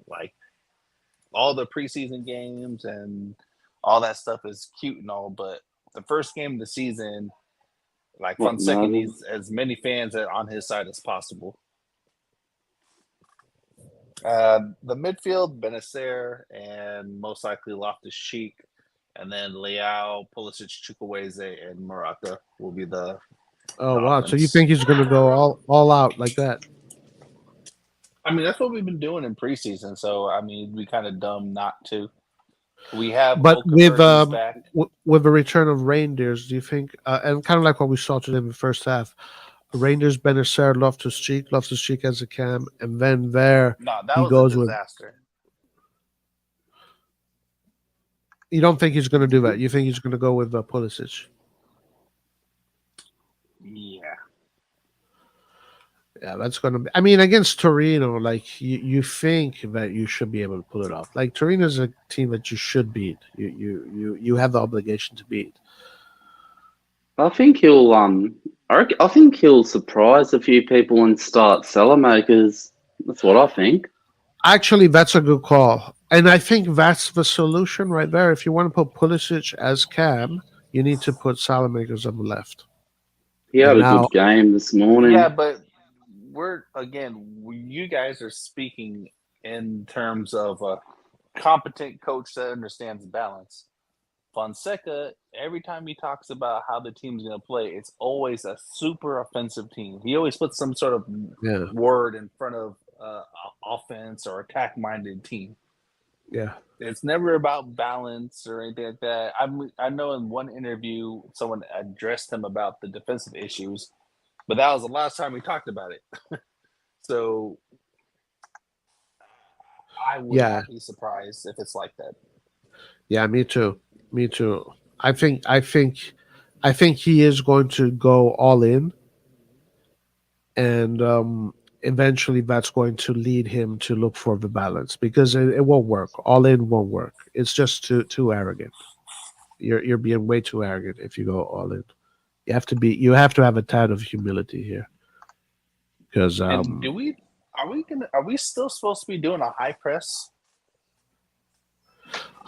Like, all the preseason games and all that stuff is cute and all, but the first game of the season, like, Fonseca needs as many fans on his side as possible. The midfield, Benacer and most likely Loftus-Cheek, and then Leao, Pulisic, Chukwueze, and Morata will be the. Oh wow! So you think he's going to go all out like that? I mean, that's what we've been doing in preseason. So I mean, we kind of dumb not to. We have, but with back. With the return of Rangers, do you think, and kind of like what we saw today in the first half, Rangers, Benacer, Loftus-Cheek as a cam, and then there that he was goes a disaster. You don't think he's going to do that? You think he's going to go with Pulisic? Yeah, that's going to be. I mean, against Torino, like you think that you should be able to pull it off. Like, Torino is a team that you should beat. You have the obligation to beat. I think he'll I think he'll surprise a few people and start Salamakers. That's what I think. Actually, that's a good call, and I think that's the solution right there. If you want to put Pulisic as cam, you need to put Salamakers on the left. He had a good game this morning. Yeah, but you guys are speaking in terms of a competent coach that understands balance. Fonseca, every time he talks about how the team's going to play, it's always a super offensive team. He always puts some sort of word in front of offense or attack-minded team. Yeah. It's never about balance or anything like that. I know in one interview, someone addressed him about the defensive issues, but that was the last time we talked about it. So I would not be surprised if it's like that. Yeah, me too. Me too. I think he is going to go all in, and eventually that's going to lead him to look for the balance, because it won't work. All in won't work. It's just too arrogant. You're being way too arrogant if you go all in. You have to have a tad of humility here. Because are we still supposed to be doing a high press?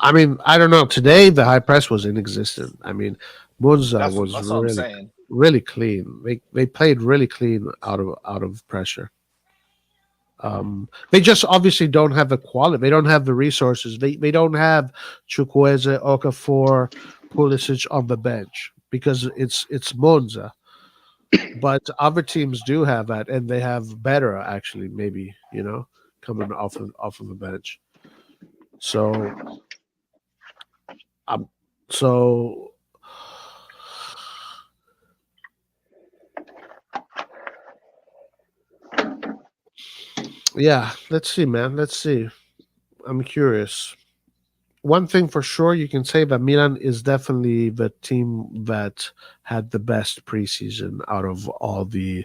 I mean, I don't know. Today the high press was inexistent. I mean, MONZA was really clean. They played really clean out of pressure. They just obviously don't have the quality. They don't have the resources. They don't have Chukwueze, Okafor, Pulisic on the bench because it's MONZA. But other teams do have that, and they have better actually. Maybe coming off of the bench. So yeah, let's see, man. Let's see. I'm curious. One thing for sure, you can say that Milan is definitely the team that had the best preseason out of all the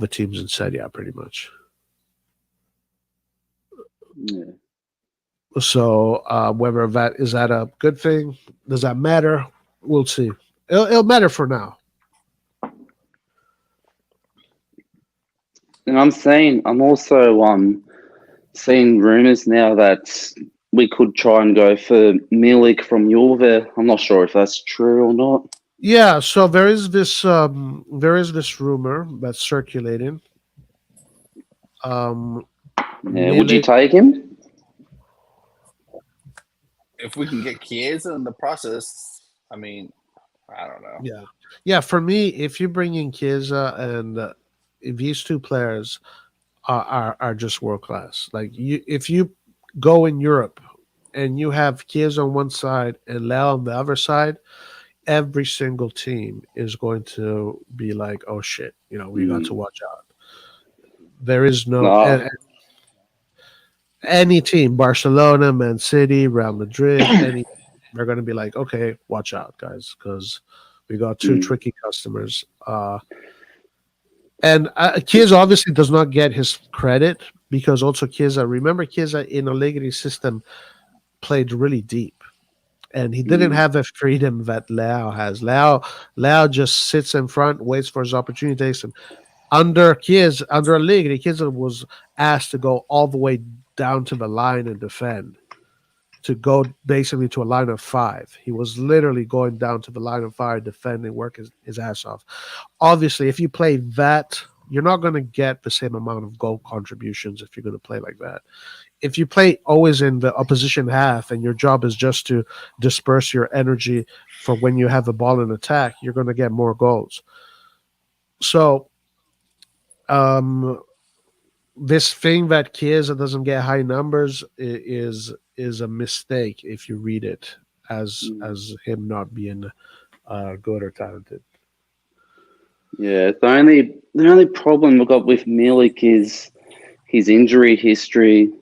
teams in Serie A, pretty much. Yeah. So whether is that a good thing? Does that matter? We'll see. It'll matter for now. And I'm also seeing rumors now that we could try and go for Milik from Juve. I'm not sure if that's true or not. Yeah, so there is this rumor that's circulating. Would you take him? if we can get Chiesa in the process, I mean, I don't know. Yeah. For me, if you bring in Chiesa and these two players are just world class. Like if you go in Europe and you have Chiesa on one side and Leao on the other side, every single team is going to be like, oh shit, we got to watch out. There is no No. any team, Barcelona, Man City, Real Madrid, they're going to be like, okay, watch out, guys, because we got two tricky customers. And Chiesa obviously does not get his credit because also remember Chiesa in Allegri's system played really deep. And he didn't have the freedom that Leao has. Leao just sits in front, waits for his opportunity, takes him. Under Allegri, Chiesa was asked to go all the way down to the line and defend, to go basically to a line of 5. He was literally going down to the line of 5, defending, work his ass off. Obviously, if you play that, you're not going to get the same amount of goal contributions if you're going to play like that. If you play always in the opposition half and your job is just to disperse your energy for when you have the ball in attack, you're going to get more goals. So, this thing that Chiesa doesn't get high numbers is a mistake if you read it as him not being good or talented. Yeah, the only problem we've got with Milik is his injury history.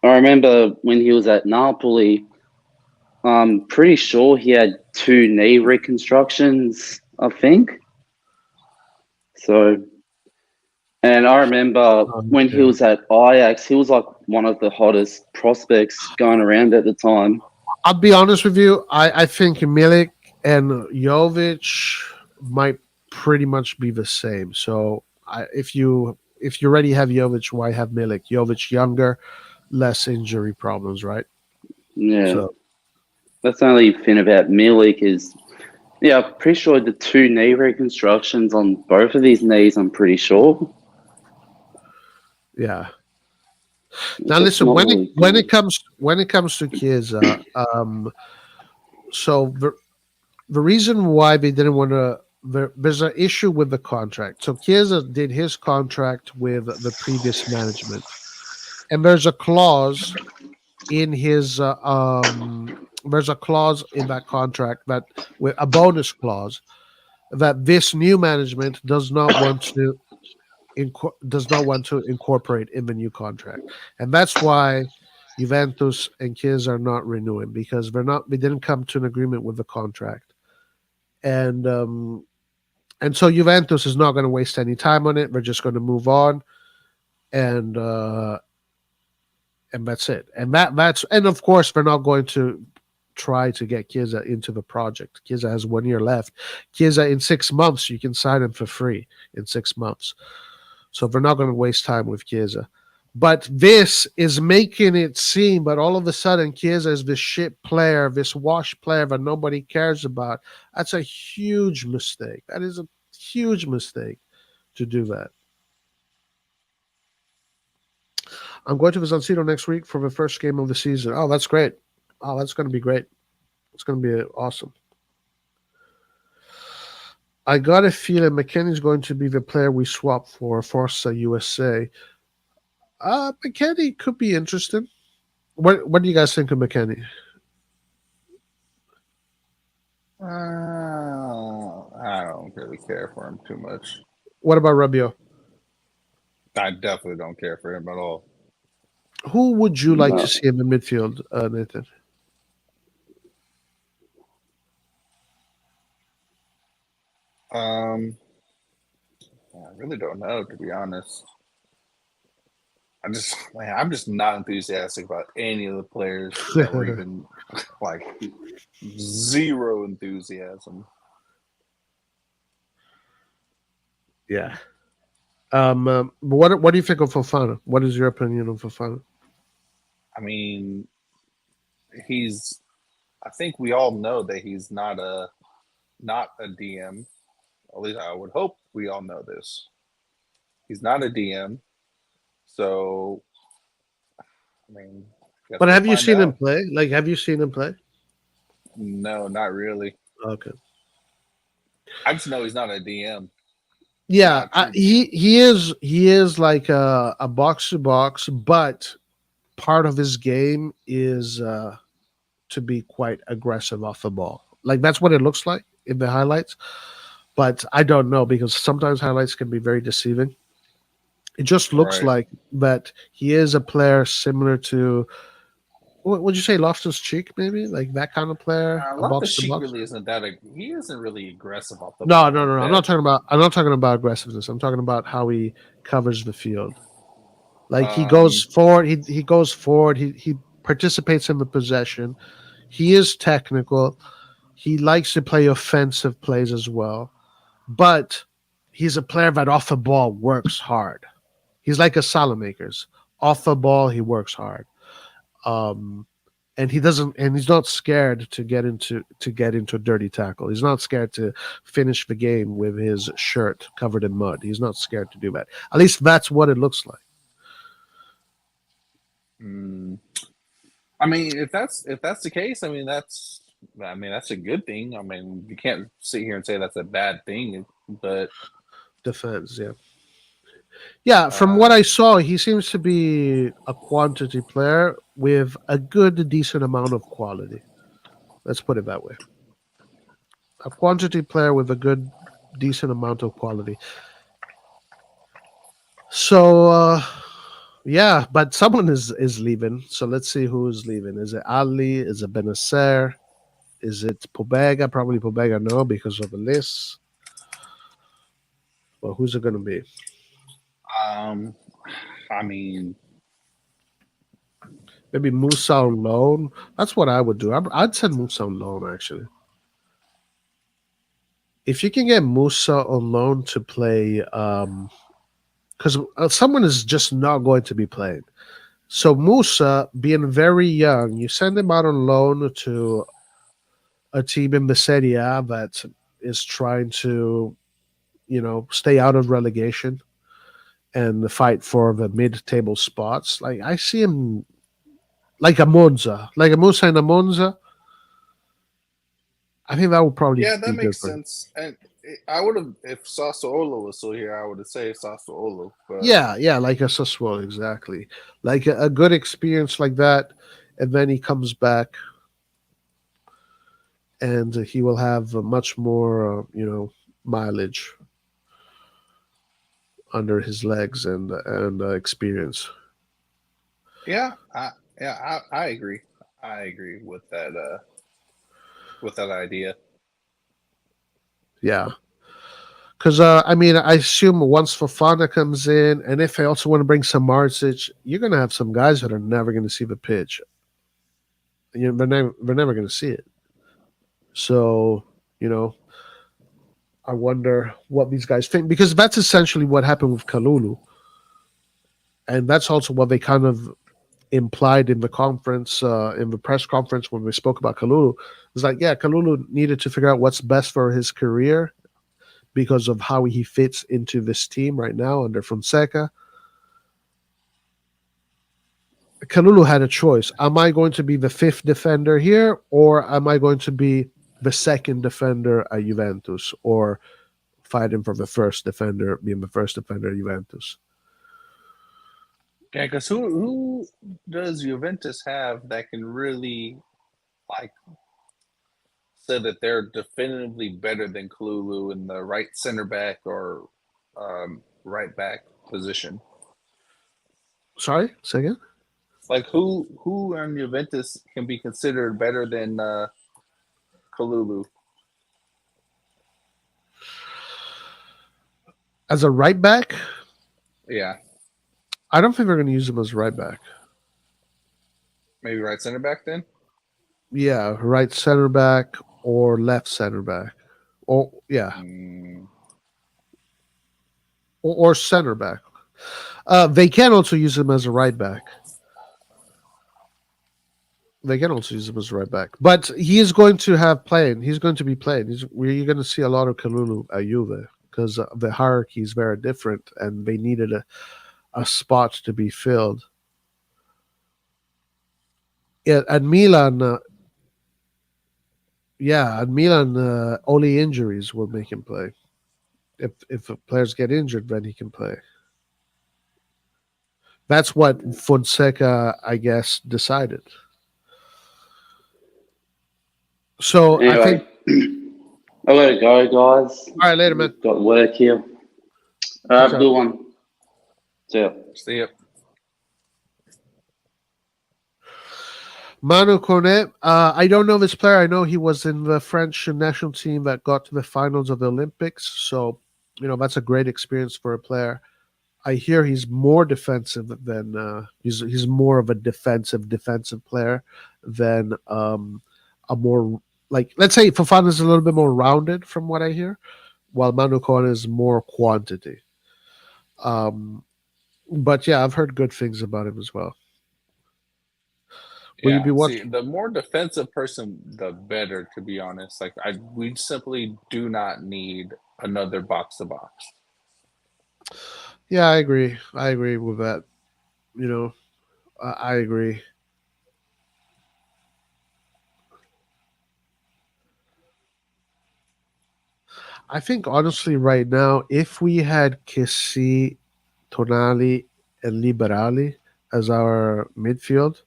I remember when he was at Napoli, I'm pretty sure he had 2 knee reconstructions, I think. So, and I remember when he was at Ajax, he was like one of the hottest prospects going around at the time. I'll be honest with you. I think Milik and Jovic might pretty much be the same. So if you already have Jovic, why have Milik? Jovic younger, less injury problems, right? Yeah. So that's the only thing about Milik is, yeah, I'm pretty sure the 2 knee reconstructions on both of his knees, I'm pretty sure. Yeah. Now listen, when it comes to Chiesa, so the reason why they didn't want to, there's an issue with the contract. So Chiesa did his contract with the previous management, and there's a clause in his there's a clause in that contract that, with a bonus clause, that this new management does not want to incorporate in the new contract, and that's why Juventus and Chiesa are not renewing, because they didn't come to an agreement with the contract, and so Juventus is not going to waste any time on it. They're just going to move on, and that's it. And and of course they're not going to try to get Chiesa into the project. Chiesa has 1 year left. Chiesa, in 6 months, you can sign him for free in 6 months. So they're not going to waste time with Chiesa. But this is making it seem, but all of a sudden Chiesa is this shit player, this wash player that nobody cares about. That's a huge mistake. That is a huge mistake to do that. I'm going to the San Siro next week for the first game of the season. Oh, that's great. Oh, that's going to be great. It's going to be awesome. I got a feeling McKennie's going to be the player we swap for Forza USA. McKennie could be interesting. What do you guys think of McKennie? I don't really care for him too much. What about Rabiot? I definitely don't care for him at all. Who would you like to see in the midfield, Nathan? I really don't know, to be honest. I'm just not enthusiastic about any of the players that were even like zero enthusiasm. Yeah. What do you think of Fofana? What is your opinion on Fofana? I mean, I think we all know that he's not a DM. At least I would hope we all know this. He's not a DM. So, I mean, but have you seen him play? Like, have you seen him play? No, not really. Okay. I just know he's not a DM. Yeah, Not a true he is like a box to box, but part of his game is to be quite aggressive off the ball. Like that's what it looks like in the highlights. But I don't know because sometimes highlights can be very deceiving. It just looks Right. like that he is a player similar to what would you say, Loftus Cheek, maybe like that kind of player, a Loftus box to Cheek box. really isn't that. He isn't really aggressive off the No, ball no, like no, no. I'm that. not talking about. I'm not talking about aggressiveness. I'm talking about how he covers the field. Like he goes Um, forward. He goes forward. He participates in the possession. He is technical. He likes to play offensive plays as well, but he's a player that off the ball works hard. He's like a Salamakers. Off the ball, he works hard. Um, and he doesn't, and he's not scared to get into a dirty tackle. He's not scared to finish the game with his shirt covered in mud. He's not scared to do that. At least that's what it looks like. mm, I mean, if that's the case, that's a good thing. I mean, you can't sit here and say that's a bad thing, but Defense, yeah. Yeah, from what uh, I saw, he seems to be a quantity player with a good, decent amount of quality. Let's put it that way. A quantity player with a good, decent amount of quality. So, yeah, but someone is leaving. So let's see who's leaving. Is it Ali? Is it Benacer? Is it Pobega? Probably Pobega, no, because of the list. Well, who's it going to be? um, I mean, Maybe Musa on loan. That's what I would do. I'd send Musa on loan, actually. If you can get Musa on loan to play, because someone is just not going to be playing. So Musa, being very young, you send him out on loan to a team in the Serie A that is trying to, stay out of relegation and fight for the mid-table spots. Like I see him like a Monza, like a Musa and a Monza. I think that would probably yeah, that be good makes for him. sense. And I would have, if Sassuolo was still here, I would have said Sassuolo. But Yeah, yeah, like a Sassuolo, exactly. Like a good experience like that, and then he comes back, and he will have much more, mileage under his legs and experience. yeah, I agree. I agree with that. With that idea. Yeah, because I mean, I assume once Fofana comes in, and if I also want to bring some Marcic, you're gonna have some guys that are never going to see the pitch. They're never going to see it. So you know, I wonder what these guys think because that's essentially what happened with Kalulu, and that's also what they kind of implied in the conference, in the press conference when we spoke about Kalulu. It's like, yeah, Kalulu needed to figure out what's best for his career because of how he fits into this team right now under Fonseca. Kalulu had a choice. Am I going to be the fifth defender here, or am I going to be the second defender at Juventus, or fighting for the first defender, being the first defender at Juventus? Yeah, because who does Juventus have that can really like say that they're definitively better than Kalulu in the right center back or right back position? Sorry, say again? Like who in Juventus can be considered better than Kalulu? As a right back, Yeah, I don't think they're going to use him as right back. maybe right center back then. Yeah, right center back or left center back. Or yeah, Mm, or center back. They can also use him as a right back. They can also use him as a right back. But he is going to have playing. He's going to be playing. You're going to see a lot of Kalulu at Juve because the hierarchy is very different and they needed a spot to be filled. Yeah, at Milan, Yeah, at Milan, only injuries will make him play. If players get injured, then he can play. That's what Fonseca, I guess, decided. So I think. Anyway, I gotta go, guys. All right, later, man. We've got work here. Peace Have a out. good one. See ya. See ya. Manu Kone, I don't know this player. I know he was in the French national team that got to the finals of the Olympics. So, that's a great experience for a player. I hear he's more defensive than he's more of a defensive player than a more like, let's say Fofana is a little bit more rounded from what I hear, while Manu Kone is more quantity. Um, but yeah, I've heard good things about him as well. Will you be Yeah, see, watching? the more defensive person, the better, to be honest. Like, we simply do not need another box to box. Yeah, I agree. I agree with that. You know, I agree. I think honestly, right now, if we had Kessi, Tonali, and Liberali as our midfield,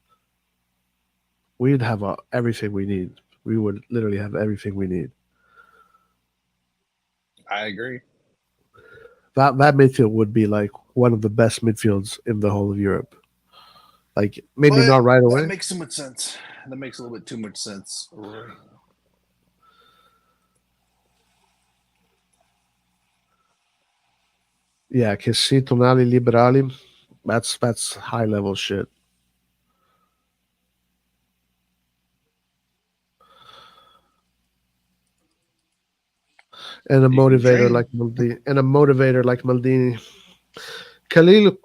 we'd have everything we need. We would literally have everything we need. I agree. That midfield would be like one of the best midfields in the whole of Europe. Like maybe But not right that away. makes too much sense. That makes a little bit too much sense, Rory. Yeah, Kessi, Tonali, Liberali. That's high level shit. And a You can motivator dream. like Maldini. Khalil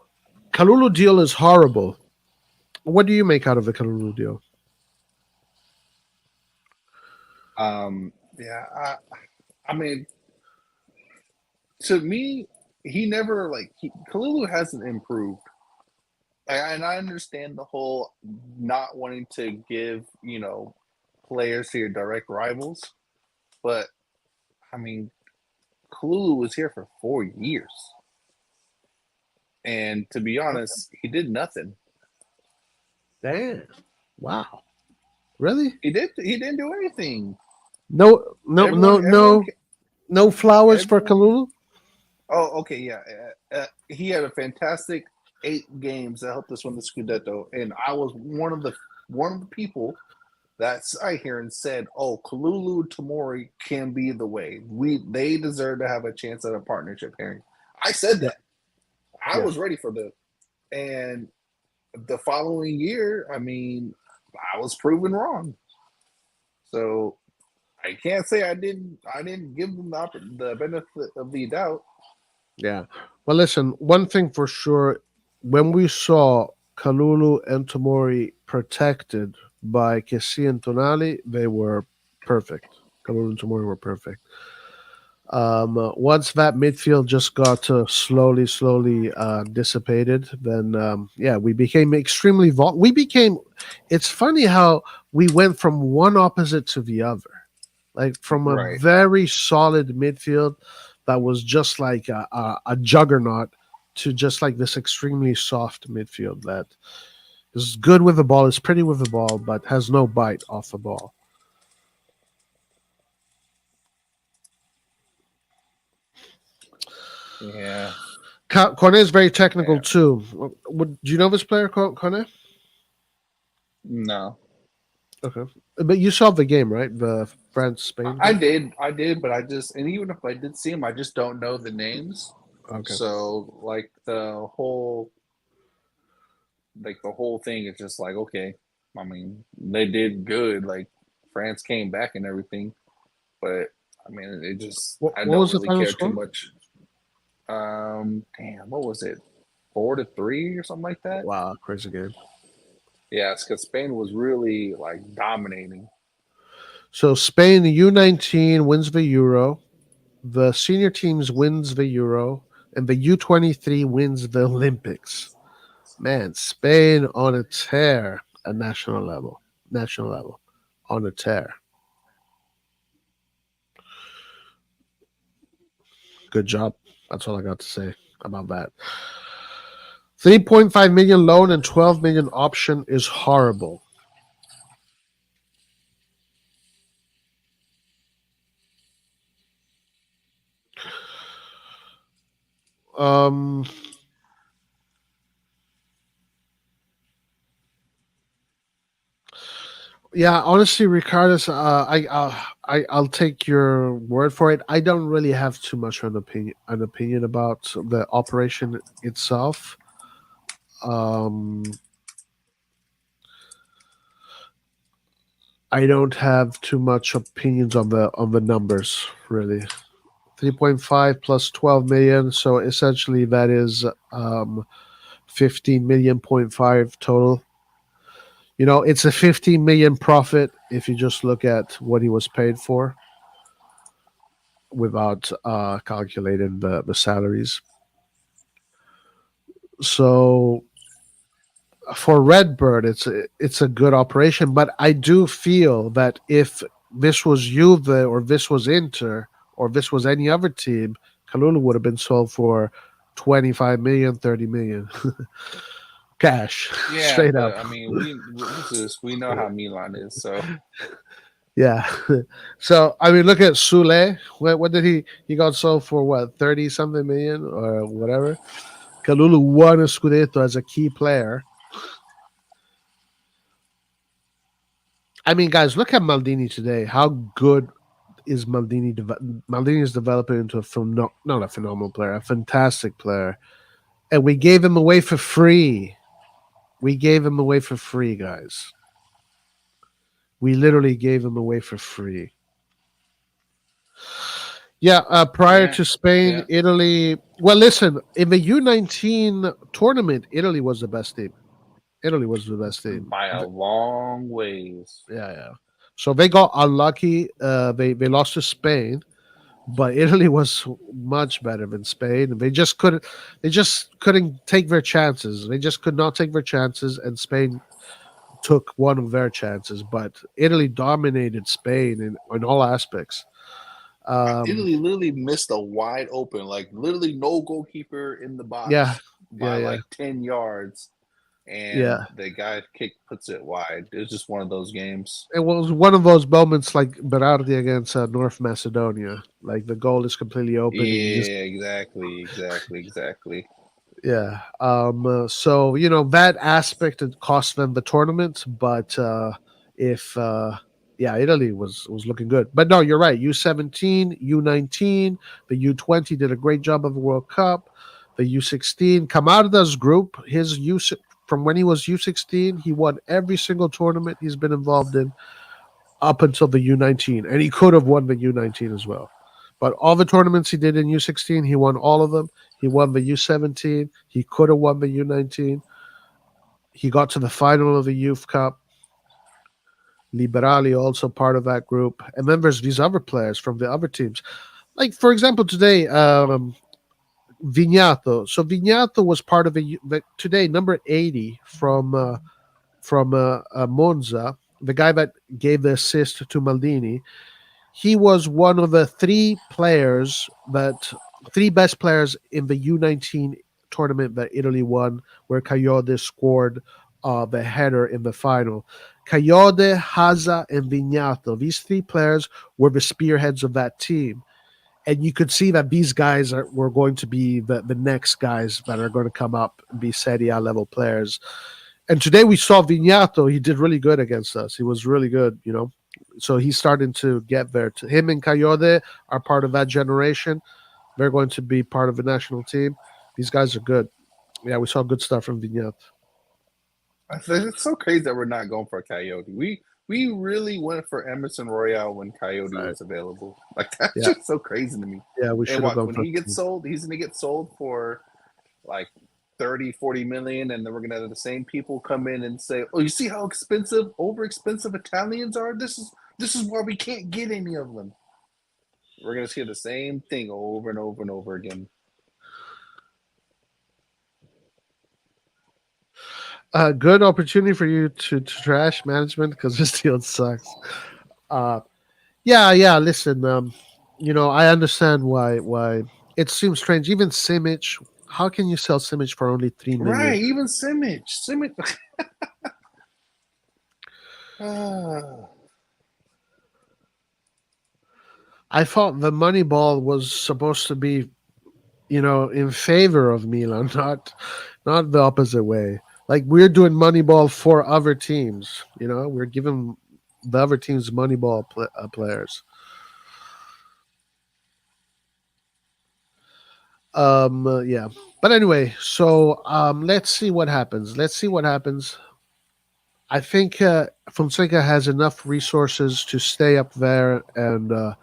Kalulu deal is horrible. What do you make out of the Kalulu deal? Yeah, I mean, to me, he never Kalulu hasn't improved. And I understand the whole not wanting to give players to your direct rivals, but I mean, Kalulu was here for 4 years, and to be honest, he did nothing. Damn. Wow. Really? He did. He didn't do anything. No, no, no, Everyone, no, no flowers for everyone. Kalulu. Oh, okay, yeah. He had a fantastic 8 games that helped us win the Scudetto, and I was one of the people that sat here and said, "Oh, Kalulu Tomori can be the way. They deserve to have a chance at a partnership pairing." I said Yeah, that. I yeah. was ready for this, and the following year, I mean, I was proven wrong. So I can't say I didn't. I didn't give them the benefit of the doubt. Yeah. Well, listen, one thing for sure, when we saw Kalulu and Tomori protected by Kessi and Tonali, they were perfect. Kalulu and Tomori were perfect. Once that midfield just got slowly dissipated, then yeah, we became extremely we became. It's funny how we went from one opposite to the other, like from a Right. very solid midfield that was just like a juggernaut to just like this extremely soft midfield that is good with the ball, is pretty with the ball, but has no bite off the ball. Yeah. Kone is very technical Yeah. too. Do you know this player, Kone? No. Okay, but you saw the game, right? The France Spain I game. did. I did, but and even if I did see them, I just don't know the names. Okay. So the whole thing is just like, okay. I mean, they did good. Like France came back and everything, but I mean, it just I What don't was the really final care too score? much. Damn, what was it? 4-3 or something like that. Wow, crazy game. Yeah, it's because Spain was really dominating. So Spain U19 wins the Euro. The senior teams wins the Euro, and the U23 wins the Olympics. Man, Spain on a tear at national level. National level, on a tear. Good job. That's all I got to say about that. 3.5 million loan and 12 million option is horrible. Um, yeah, honestly, Ricardo, I'll take your word for it. I don't really have too much an opinion about the operation itself. Um, I don't have too much opinions on the numbers really. 3.5 plus 12 million, so essentially that is 15 million point five total. It's a 15 million profit if you just look at what he was paid for without calculating the salaries. So for Redbird, it's a good operation, but I do feel that if this was Juve or this was Inter or this was any other team, Kalulu would have been sold for 25 million, 30 million cash, Yeah, straight but up. I mean, we know how Milan is. So Yeah. So I mean, look at Sule. What did he got sold for? What 30 something million or whatever? Kalulu won a Scudetto as a key player. I mean, guys, look at Maldini today. How good is Maldini? Maldini is developing into not a phenomenal player, a fantastic player, and we gave him away for free. We gave him away for free, guys. We literally gave him away for free. Yeah, prior yeah, to Spain, yeah, Italy. Well, listen, in the U19 tournament, Italy was the best team. Italy was the best team. by a long ways. Yeah, yeah. So they got unlucky. They lost to Spain, but Italy was much better than Spain. They just couldn't take their chances. They just could not take their chances, and Spain took one of their chances. But Italy dominated Spain in all aspects. Um, Italy literally missed a wide open, like literally no goalkeeper in the yeah, box yeah, by yeah, like 10 yards, and yeah. the guy kick puts it wide. It was just one of those games. It was one of those moments like Berardi against North Macedonia. Like the goal is completely open, and you just Yeah, exactly. yeah. So that aspect it cost them the tournament, but if yeah, Italy was looking good. But no, you're right. U17, U19, the U20 did a great job of the World Cup. The U16, Camarda's group, his U from when he was U16, he won every single tournament he's been involved in up until the U19, and he could have won the U19 as well. But all the tournaments he did in U16, he won all of them. He won the U17. He could have won the U19. He got to the final of the Youth Cup. Liberali also part of that group. And then there's these other players from the other teams. Like, for example, today, Vignato. So Vignato was part of today, number 80 from Monza, the guy that gave the assist to Maldini. He was one of the three best players in the U19 tournament that Italy won, where Coyote scored the header in the final. Coyote, Haza, and Vignato. These three players were the spearheads of that team. And you could see that these guys were going to be the next guys that are going to come up and be Serie A level players. And today we saw Vignato. He did really good against us. He was really good. So he's starting to get there. Him and Coyote are part of that generation. They're going to be part of the national team. These guys are good. Yeah, we saw good stuff from Vignato. I think it's so crazy that we're not going for a Coyote. We really went for Emerson Royale when Coyote Right. was available. Like that's Yeah. just so crazy to me. Yeah, we should And have what gone when for he gets sold, he's gonna get sold for like 30, 40 million, and then we're gonna have the same people come in and say, "Oh, you see how expensive, over expensive Italians are? This is why we can't get any of them." We're gonna see the same thing over and over and over again. good opportunity for you to trash management because this deal sucks. Uh, yeah. Listen, I understand why it seems strange. Even Simic, how can you sell Simic for only 3 million? Right, even Simic. Ah. I thought the money ball was supposed to be, in favor of Milan, not the opposite way. Like we're doing money ball for other teams. We're giving the other teams money ball players. Yeah. But anyway, so let's see what happens. I think Fonseca has enough resources to stay up there and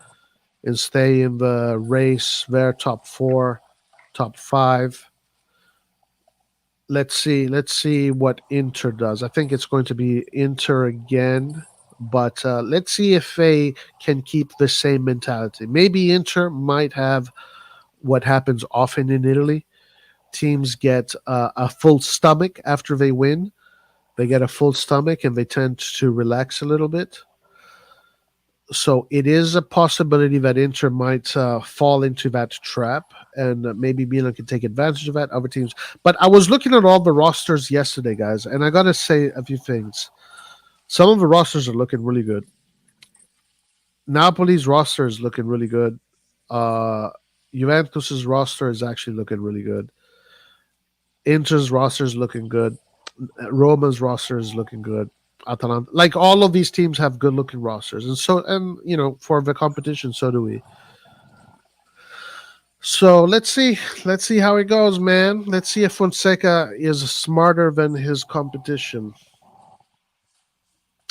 stay in the race there, top 4, top 5. Let's see what Inter does. I think it's going to be Inter again, but let's see if they can keep the same mentality. Maybe Inter might have what happens often in Italy. Teams get a full stomach after they win. They get a full stomach and they tend to relax a little bit. So it is a possibility that Inter might fall into that trap, and maybe Milan can take advantage of that. Other teams, but I was looking at all the rosters yesterday, guys, and I gotta say a few things. Some of the rosters are looking really good. Napoli's roster is looking really good. Uh, Juventus's roster is actually looking really good. Inter's roster is looking good. Roma's roster is looking good. Atalanta, like all of these teams have good looking rosters, and for the competition, so do we. So let's see how it goes, man. Let's see if Fonseca is smarter than his competition.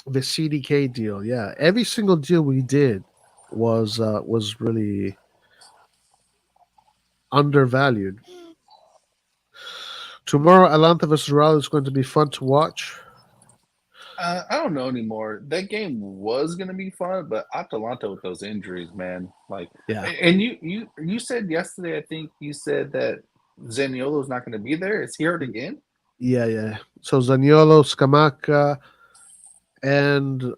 The CDK deal, yeah, every single deal we did was really undervalued. Tomorrow, Atalanta versus Real is going to be fun to watch. I don't know anymore. That game was gonna be fun, but Atalanta with those injuries, man. Like, Yeah, and you said yesterday, I think you said that Zaniolo's not gonna be there. Is he hurt again? yeah. So Zaniolo, Scamacca, and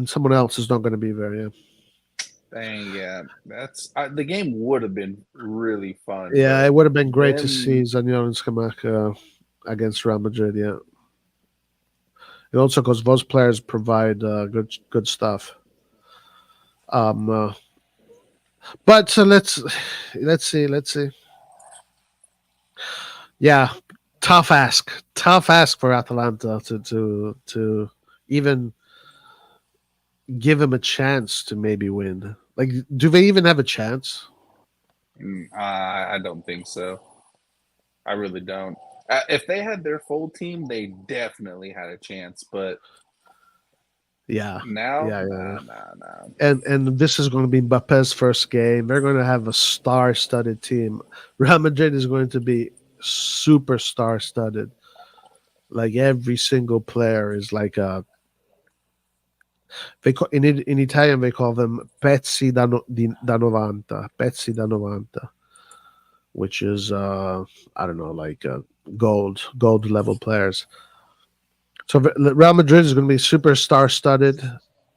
someone else is not going to be there. Yeah, Dang, yeah. That's the game would have been really fun, yeah. but It would have been great to see them, Zaniolo and Scamacca against Real Madrid. Yeah, and also because those players provide good stuff. Um, uh, but let's see. Yeah, tough ask for Atalanta to even give him a chance to maybe win. Like, do they even have a chance? I don't think so. I really don't. If they had their full team, they definitely had a chance. But Yeah, now, yeah. nah. And this is going to be Mbappe's first game. They're going to have a star-studded team. Real Madrid is going to be super star-studded. Like every single player is like in Italian they call them pezzi da 90, pezzi da 90, which is I don't know, like gold level players. So Real Madrid is going to be super star-studded.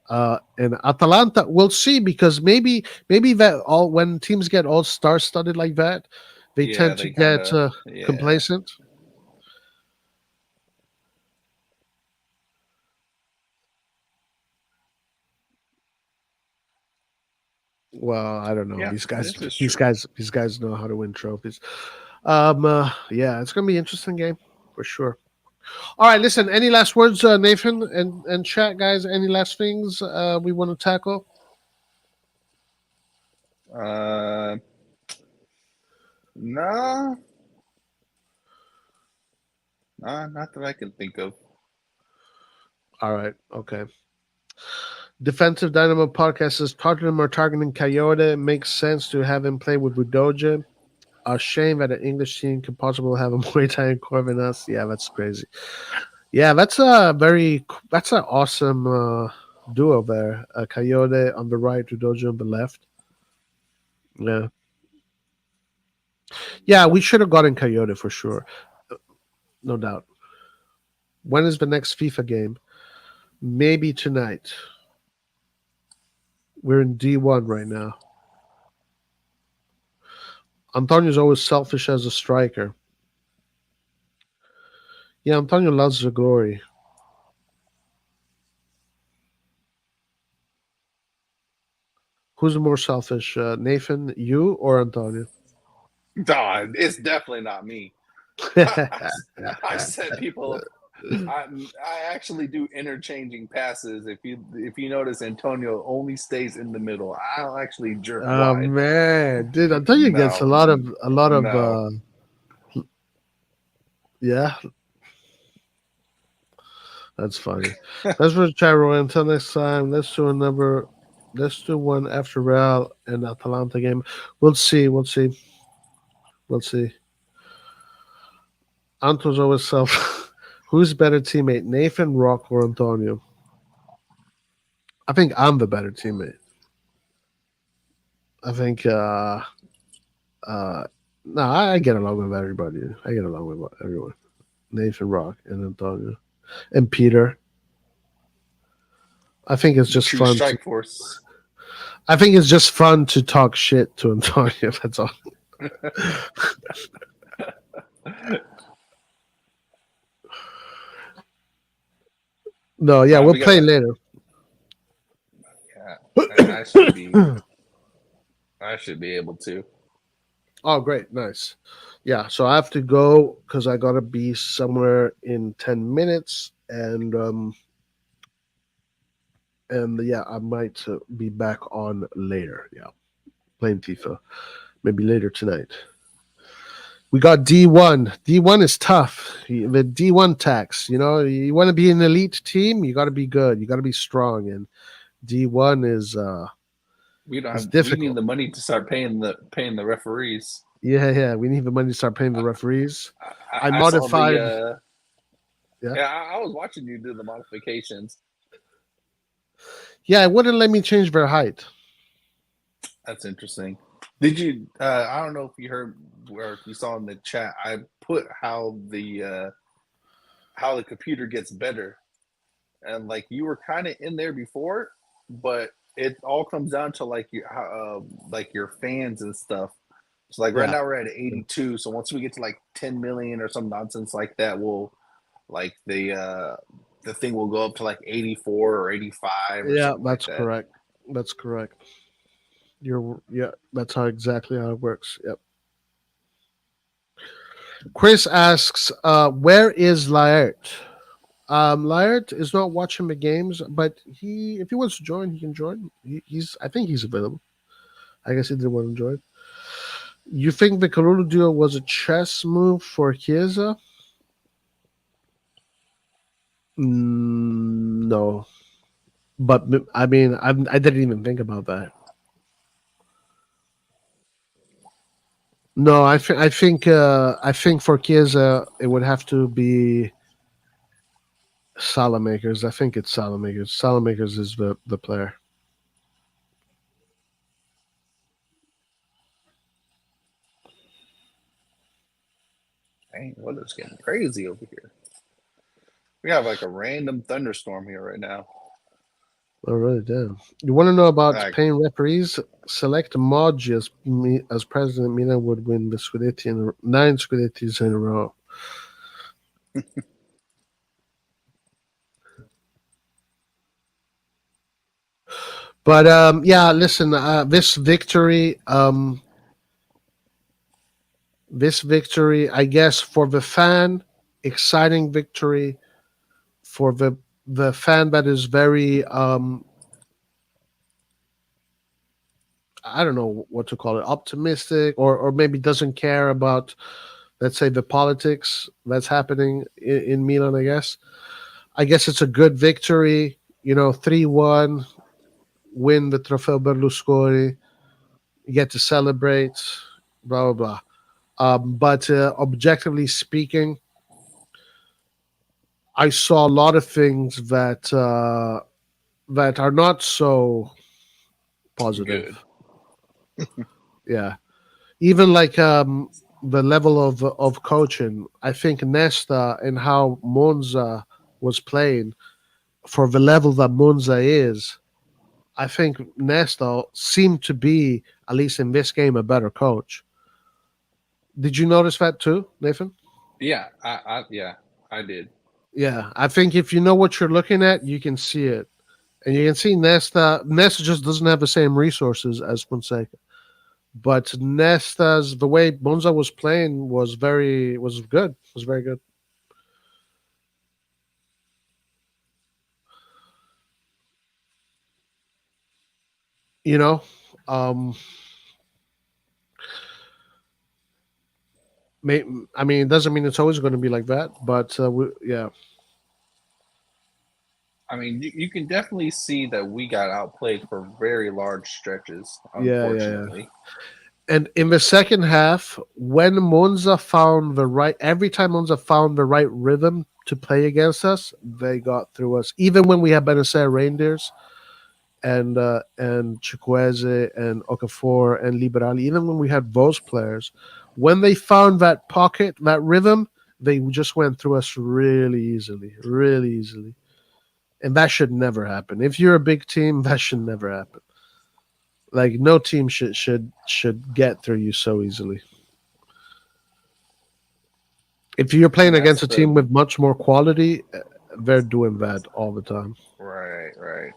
And Atalanta, we'll see, because maybe that all when teams get all star-studded like that, they Yeah, tend to they kind get of yeah. complacent. Well, I don't know. Yeah, These guys, this is these true. guys, these guys know how to win trophies. Yeah, it's gonna be an interesting game for sure. All right, listen. Any last words, Nathan and chat guys? Any last things we want to tackle? Uh, nah, not that I can think of. All right, okay. Defensive Dynamo podcast says Tottenham are targeting Coyote. It makes sense to have him play with Budoja. A shame that an English team could possibly have a Muay Thai in core than us. Yeah, that's crazy. Yeah, that's an awesome duo there. Coyote on the right, Budoja on the left. Yeah, yeah, we should have gotten Coyote for sure, no doubt. When is the next FIFA game? Maybe tonight. We're in D1 right now. Antonio's always selfish as a striker. Yeah, Antonio loves the glory. Who's more selfish, Nathan, you or Antonio? Don, it's definitely not me. I set people. I actually do interchanging passes. If you notice, Antonio only stays in the middle. I'll actually jerk Oh wide. man, dude, Antonio gets a No, lot of no. yeah, that's funny. Let's for Charo. Until next time, let's do one after Real and Atalanta game. We'll see. We'll see. We'll see. Anto's always self. Who's better teammate, Nathan, Rock, or Antonio? I think I'm the better teammate. I think. Uh, no, I get along with everybody. I get along with everyone. Nathan, Rock, and Antonio, and Peter. I think it's just True fun. strike force. I think it's just fun to talk shit to Antonio. That's all. No, yeah, we'll play later. Yeah, I should be able to. Oh, great, nice. Yeah, so I have to go because I gotta be somewhere in 10 minutes, and yeah, I might be back on later. Yeah, playing FIFA, maybe later tonight. We got D1. D1 is tough. The D1 tax. You know, you want to be an elite team, you got to be good. You got to be strong, and D1 is We don't it's have. difficult. We need the money to start paying the referees. Yeah. We need the money to start paying the referees. I saw modified. I was watching you do the modifications. Yeah, it wouldn't let me change their height. That's interesting. Did you? I don't know if you heard or if you saw in the chat. I put how the computer gets better, and like you were kind of in there before, but it all comes down to like your fans and stuff. So like right Yeah. now we're at 82. So once we get to like 10 million or some nonsense like that, we'll like the thing will go up to like 84 or 85 or Yeah, something that's like that. correct. That's correct. That's exactly how it works. Yep. Chris asks, where is Laert? Laert is not watching the games, but if he wants to join, he can join. I think he's available. I guess he didn't want to join. You think the Kalulu duo was a chess move for Chiesa? No, but I mean, I didn't even think about that. No, I think for Chiesa it would have to be Salamakers. I think it's Salamakers. Salamakers is the player. Dang, what is getting crazy over here? We have like a random thunderstorm here right now. Oh, really? Damn. You want to know about Like, paying referees? Select Moggi as president. Milan would win the Scudetti in 9 Scudettis in a row. But yeah, listen. This victory, I guess, for the fan, exciting victory. For the fan that is very, I don't know what to call it, optimistic, or maybe doesn't care about, let's say, the politics that's happening in Milan. I guess it's a good victory. 3-1, win the Trofeo Berlusconi. You get to celebrate, blah blah blah. But objectively speaking, I saw a lot of things that are not so positive. Yeah, even like the level of coaching. I think Nesta and how Monza was playing for the level that Monza is. I think Nesta seemed to be, at least in this game, a better coach. Did you notice that too, Nathan? Yeah, I did. Yeah, I think if you know what you're looking at, you can see it, and you can see Nesta. Nesta just doesn't have the same resources as Fonseca, but Nesta's the way Monza was playing was good. Was very good. You know, um, may, I mean, it doesn't mean it's always going to be like that, but yeah, I mean, you can definitely see that we got outplayed for very large stretches, yeah. unfortunately. And in the second half, when Monza found the right, every time Monza found the right rhythm to play against us, they got through us. Even when we had Benacer Reindeers and Chukwueze and Okafor and Liberali, even when we had those players, when they found that pocket, that rhythm, they just went through us really easily. And that should never happen. If you're a big team, that should never happen. Like no team should get through you so easily. If you're playing And that's against a team the with much more quality, they're doing that all the time. right.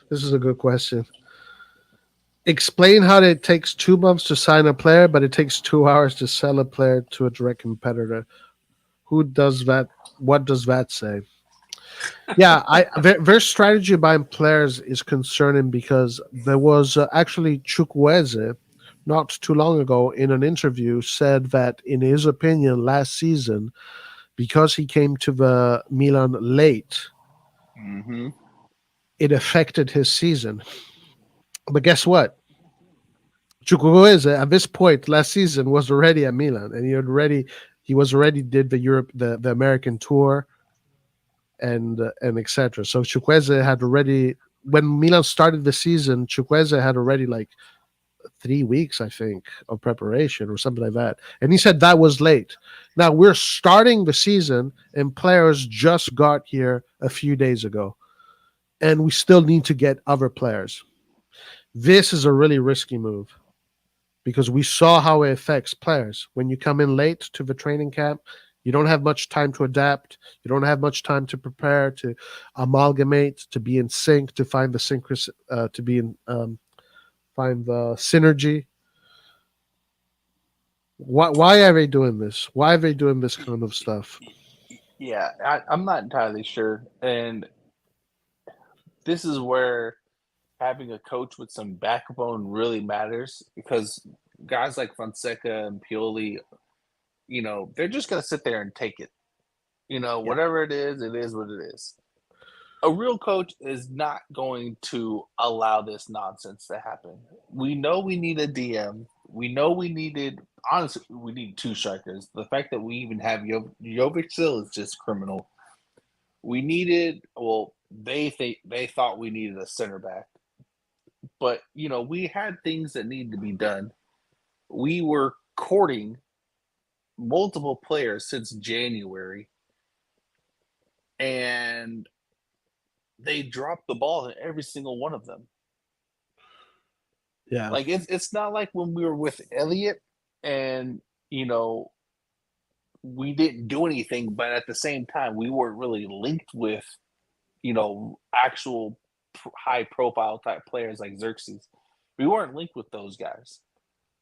This is a good question. Explain how it takes 2 months to sign a player, but it takes 2 hours to sell a player to a direct competitor. Who does that? What does that say? Yeah, their strategy buying players is concerning because there was actually Chukwueze not too long ago in an interview said that in his opinion last season because he came to the Milan late, Hmm. it affected his season. But guess what? Chukwueze at this point last season was already at Milan, and he was already did the the American tour and etc. So Chukwueze had already when Milan started the season, Chukwueze had already like 3 weeks, I think, of preparation or something like that. And he said that was late. Now we're starting the season, and players just got here a few days ago, and we still need to get other players. This is a really risky move because we saw how it affects players. When you come in late to the training camp, you don't have much time to adapt. You don't have much time to prepare, to amalgamate, to be in sync, to find the to be in find the synergy. Why are they doing this? Why are they doing this kind of stuff? Yeah, I'm not entirely sure. And this is where having a coach with some backbone really matters because guys like Fonseca and Pioli, they're just going to sit there and take it. Yeah. Whatever it is what it is. A real coach is not going to allow this nonsense to happen. We know we need a DM. We know honestly, we need two strikers. The fact that we even have Jovic still is just criminal. We needed, well, they thought we needed a center back, but we had things that needed to be done. We were courting multiple players since January, and they dropped the ball in every single one of them. Yeah. Like it's not like when we were with Elliot and we didn't do anything, but at the same time we weren't really linked with actual high profile type players like Xerxes. We weren't linked with those guys.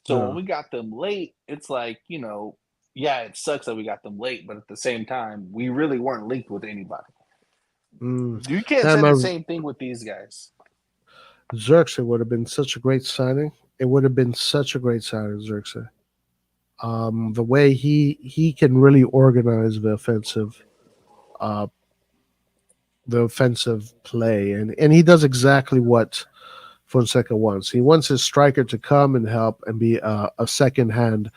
So when No. we got them late, it's like, yeah, it sucks that we got them late, but at the same time, we really weren't linked with anybody. Mm. You can't say Damn, the same thing with these guys. Xerxes would have been such a great signing. It would have been such a great signing, Xerxes. The way he can really organize uh, the offensive play, and he does exactly what Fonseca wants. He wants his striker to come and help and be a second hand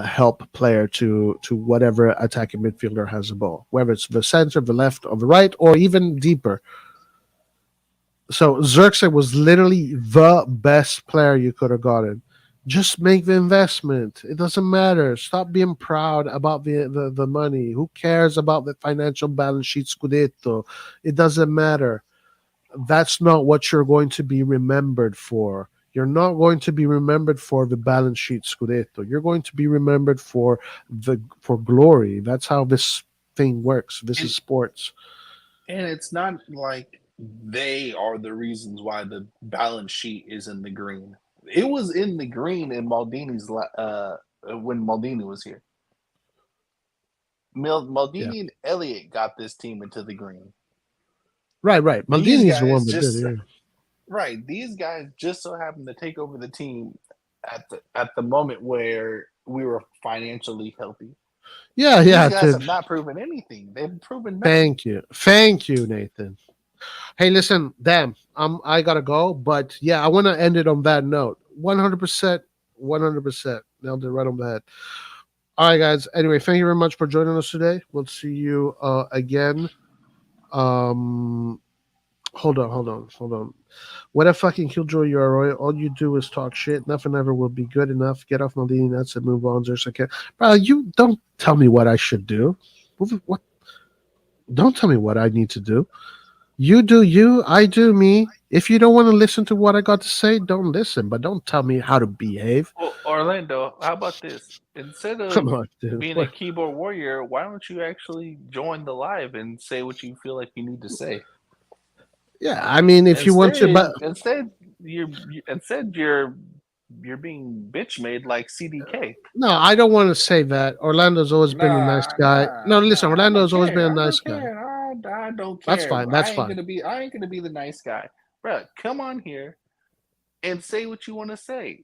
help player to whatever attacking midfielder has the ball, whether it's the center, the left, or the right, or even deeper. So Xerxes was literally the best player you could have gotten. Just make the investment. It doesn't matter. Stop being proud about the money. Who cares about the financial balance sheet Scudetto? It doesn't matter. that's not what you're going to be remembered for. You're not going to be remembered for the balance sheet Scudetto. You're going to be remembered for glory. That's how this thing works. This is And sports. and it's not like they are the reasons why the balance sheet is in the green. It was in the green in when Maldini was here. Yeah. Maldini and Elliott got this team into the green. Right, right. These Maldini's the one guys that did just it. right. These guys just so happened to take over the team at the moment where we were financially healthy. Yeah, These yeah, guys dude. have not proven anything. They've proven nothing. Thank you, Nathan. Hey, listen, damn, I gotta go, but yeah, I want to end it on that note. 100%, 100%. Nailed it right on the head. All right, guys. Anyway, thank you very much for joining us today. We'll see you again. Um, hold on. What a fucking killjoy you are, Roy. All you do is talk shit. Nothing ever will be good enough. Get off Maldini. That's it. Move on. Just okay. Bro, you don't tell me what I should do. What? Don't tell me what I need to do. You do you. I do me. If you don't want to listen to what I got to say, don't listen. But don't tell me how to behave. Well, Orlando, how about this? Instead Come of on, dude. being a keyboard warrior, why don't you actually join the live and say what you feel like you need to say? Yeah, I mean, if you want to, but Instead you're being bitch made like CDK. no, I don't want to say that. Orlando's always been a nice guy. No, listen, I don't Orlando's always been care. a I nice don't guy. care. I don't That's care. fine. That's fine. I ain't gonna be the nice guy, bro. Come on here and say what you want to say,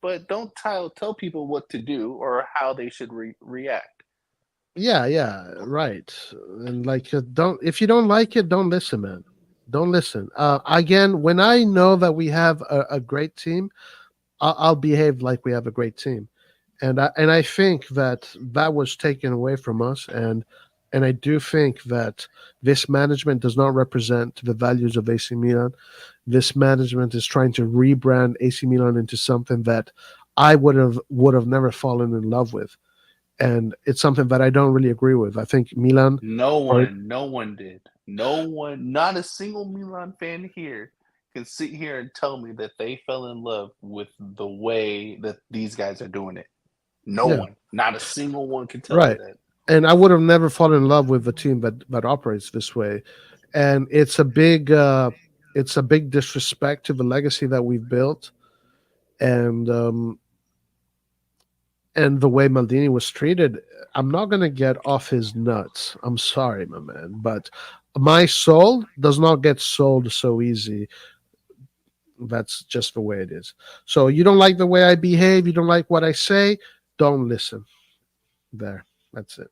but don't tell people what to do or how they should react. Yeah, yeah, right. And like, don't if you don't like it, don't listen, man. Don't listen. Again, when I know that we have a great team, I'll behave like we have a great team, and I think that that was taken away from us, and I do think that this management does not represent the values of AC Milan. This management is trying to rebrand AC Milan into something that I would have never fallen in love with, and it's something that I don't really agree with. I think Milan, or No one did. No one, not a single Milan fan here can sit here and tell me that they fell in love with the way that these guys are doing it. No yeah, one, not a single one can tell you right. that. And I would have never fallen in love with a team that operates this way, and it's a big disrespect to the legacy that we've built, and and the way Maldini was treated. I'm not gonna get off his nuts. I'm sorry, my man, but my soul does not get sold so easy. That's just the way it is. So you don't like the way I behave, you don't like what I say, don't listen. There. That's it.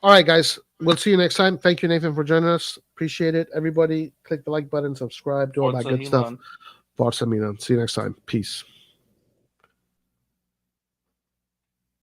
All right, guys. We'll see you next time. Thank you, Nathan, for joining us. Appreciate it. Everybody, click the like button, subscribe, do all that Forza good stuff. Milan. Forza Milan. See you next time. Peace.